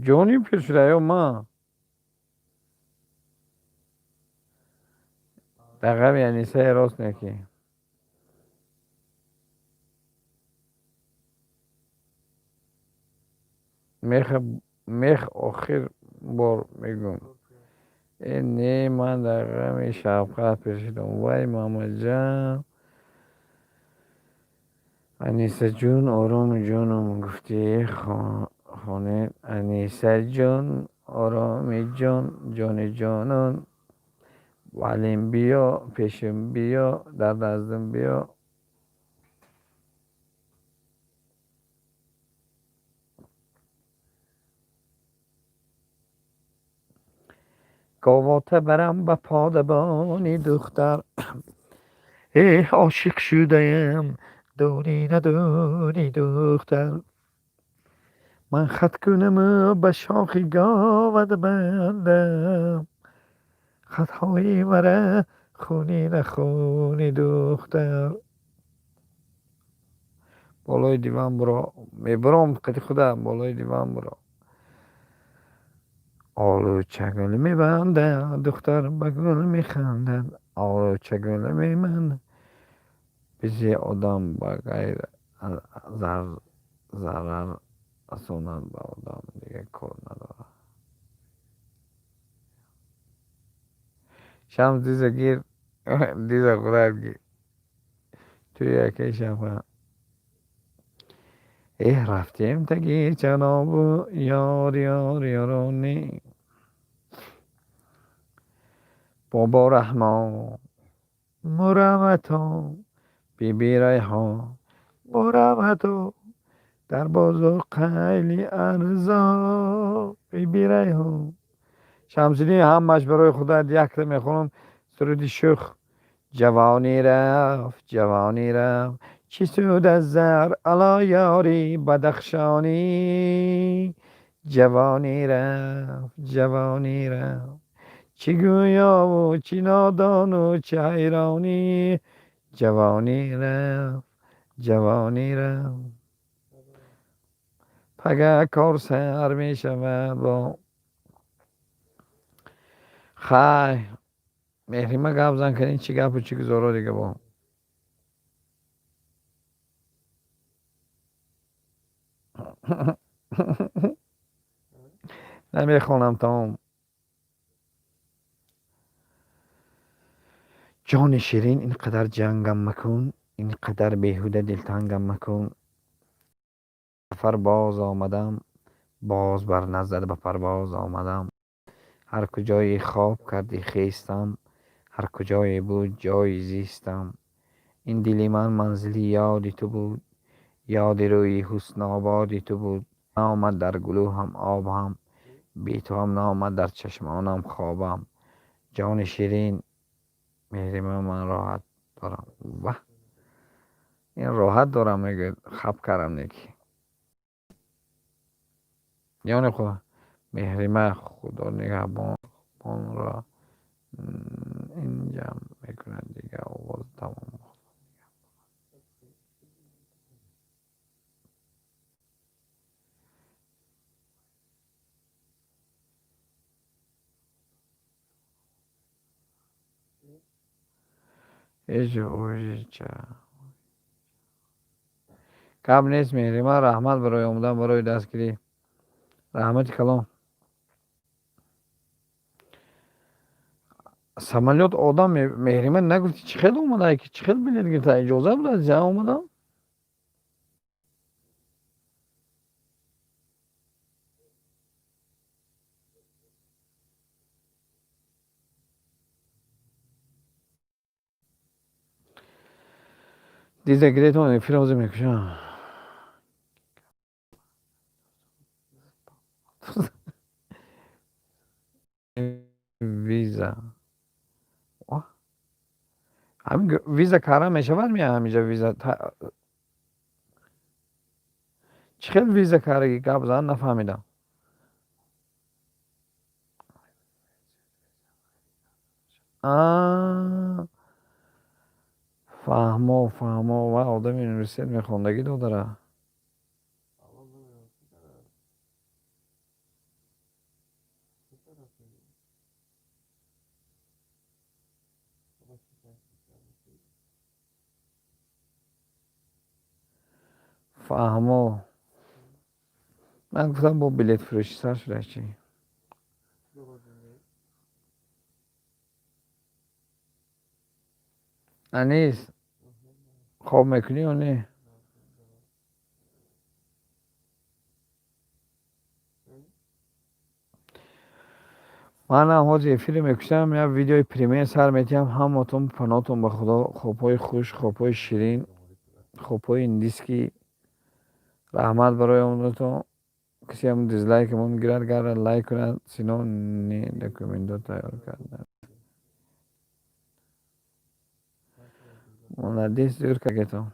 جانیم پیر شده یا ما دقیقا یعنی سه راست نکی میخ میخ آخر بار میگم نه من دقیقا می شفقت پیشیدم وای ماما جان انیسه جون آرام جانم گفتی خانه انیسه جان آرام جان جان جانان علیم بیا پیشم بیا در نزدم بیا. گاواته برم به پادبانی دختر ای عاشق شدم دونی ندونی دختر من خط کنم به شاخی گاود بندم خطهای مرا خونی نخونی دختر. بالای دیوان برو میبرم قدی خودم بالای دیوان برو آلو چگل میبندن دختر بگل میخندن آلو چگل میبندن بیزی آدم با غیر ضرر رسوندن به آدم دیگه کار نداره. شمس دیزه گیر دیزه خودت گیر توی یکی شفا رفتیم تگی جناب یار یار یارانی بابا رحمان مرمتو بی بی ریحان مرمتو در بازار خیلی ارزا بی بی ریحان. شمسیدی همش برای خودت یک میخونم سرودی شوخ. جوانی رفت جوانی رفت چی سود از زر علا یاری بدخشانی جوانی رفت جوانی رفت چی گویا و چی نادان و چی حیرانی جوانی رفت جوانی رفت پگه کار سر می شود با خی مهری ما گفت زن کنین چی گفت و چی گذارا دیگه با نمیخونم تمام. جان شیرین اینقدر جنگم مکن، اینقدر بیهوده دلتنگم مکن. سفر باز آمدم، باز بر نظر به پرواز آمدم. هر کجای خواب کردی خیستم، هر کجای بود جای زیستم. این دل من منزلی یادی تو بود، یاد روی حسن آبادی تو بود. نامد در گلوهم آبم، بی تو هم نامد در چشمانم خوابم. جان شیرین مهر من راحت دارم. و این راحت دارم میگه خب کردم نکی. جان خدا مهر من خدا نگهبان را اینجا میکنه دیگه. آواز تمام. ایجا اویجا کم نیست مهر من رحمت برای آمدن برای دستگیری. رحمت کلام самолет آدم مهر من نگفتی چه خیلی اومده که چه خیلی بلیط گرفته اجازه بود از جا اومدم. دیزگریتون فیلم میکشم. ویزا همین ویزا کارا میشود میاد همینجا ویزا چه خیلی ویزا کاری قبلا نفهمیدم. فهمو و آدم یونیورسیت میخوندگی داره. فهمو من گفتم با بلیت فروشی سر شده چی انیس خواب میکنی یا نه؟ من هم حاجی فیلم میکشم یا ویدیوی پریمیر سر میتیم همتون پناتون به خدا. خوبای خوش خوبای شیرین خوبای این دیسکی رحمت برای اونتون. کسی هم دیزلایک من گیرد گره لایک کنه سینو نی دکومنتو تیار کرده من دیست دور که تو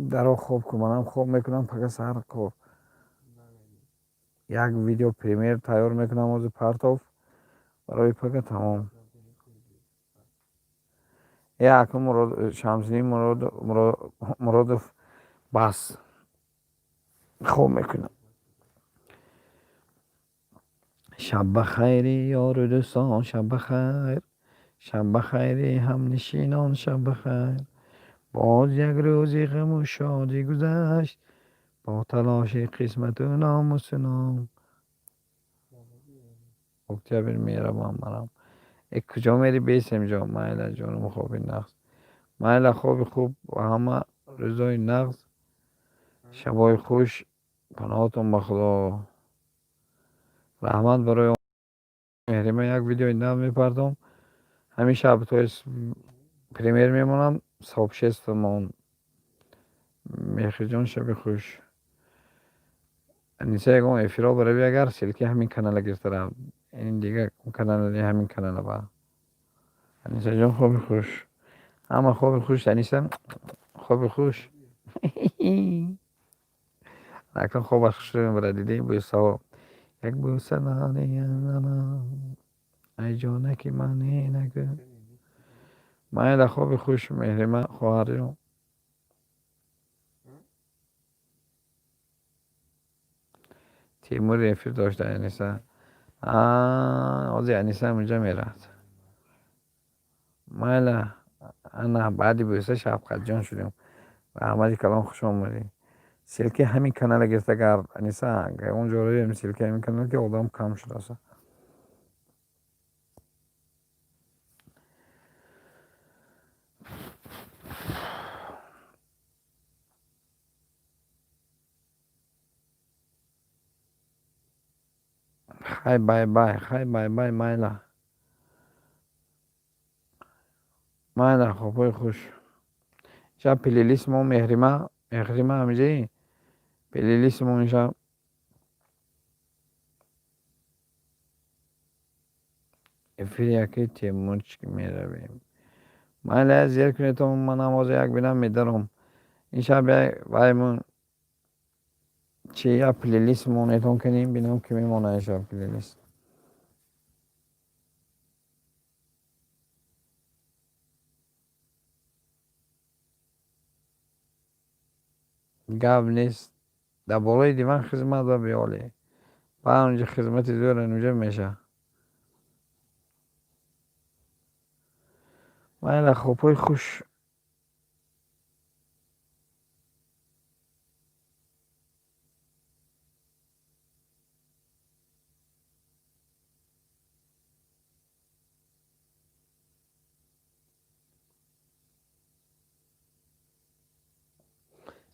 درو خوب که منم خوب میکنم فقط سر خوب یک ویدیو پریمیر تیار میکنم از پرتوف برای فقط تمام. یا اکنون مراد شمسینی مراد بس خوب میکنم. شب بخیری یار دوستان شب بخیر، شب بخیری هم نشینان شب بخیر. باز یک روزی غم و شادی گذشت، با تلاش قسمت و ناموس نام. اکتبر میرم منم یک کجا میری بیسم جا مایل جانم خوبی نقص مایل خوب و همه رضای نقص. شبای خوش پناهتون به خدا. رحمت برای مهری من یک ویدیو اینا میپردم همین شب تو پریمیر میمونم صبح 6 من مهری جان شب خوش. نیسه یکم افیرا برای اگر سلکی همین کانال گرفته رم این دیگه کانال همین کانال با نیسه جان خوب خوش اما خوب خوش نیستم خوب خوش نکن خوب خوش رو برای دیدی بوسا یک بوسه نانه ای جانکی منی نگه من خوب خوش مهری من خواهرم تیمور رفیق داشته انیسه از انیسه اونجا میرد مالا انا بعدی بوسه شفقت جان شدیم احمدی کلام خوش آمدی. سلکه همین کانال گرفته گر انیسا اونجا روی سلکه همین کانال که آدم کم شده است. خای بای بای خای بای بای مایلا خوبای خوش. شب پلیلیست ما مهریما همیشه پلیلیست ما اینجا افریا که تیمونچ که میرویم. مایلا زیر کنید تو من نماز یک بینم میدارم. این شب وایمون چی یا پلیلیست ما نیتون کنیم بینم که میمونه این شب پلیلیست. گاب نیست. در بالای دیوان خدمت و بیالی. بعد اونجا خدمت دور اونجا میشه. مایلا خوبای خوش.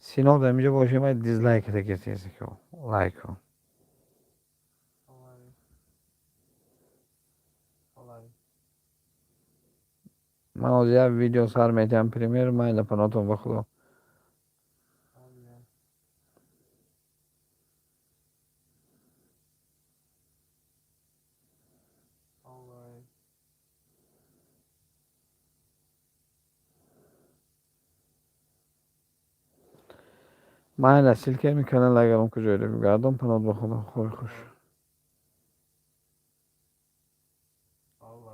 سینو در اینجا باشه باید دیزلایک تکیه که لایک کن. من از یک ویدیو سر میتیم پریمیر مایل پناتون بخدا. مایل سیلکه میکنه اگر اون کجایی رو بگردم پنات بخدا خوش خوش.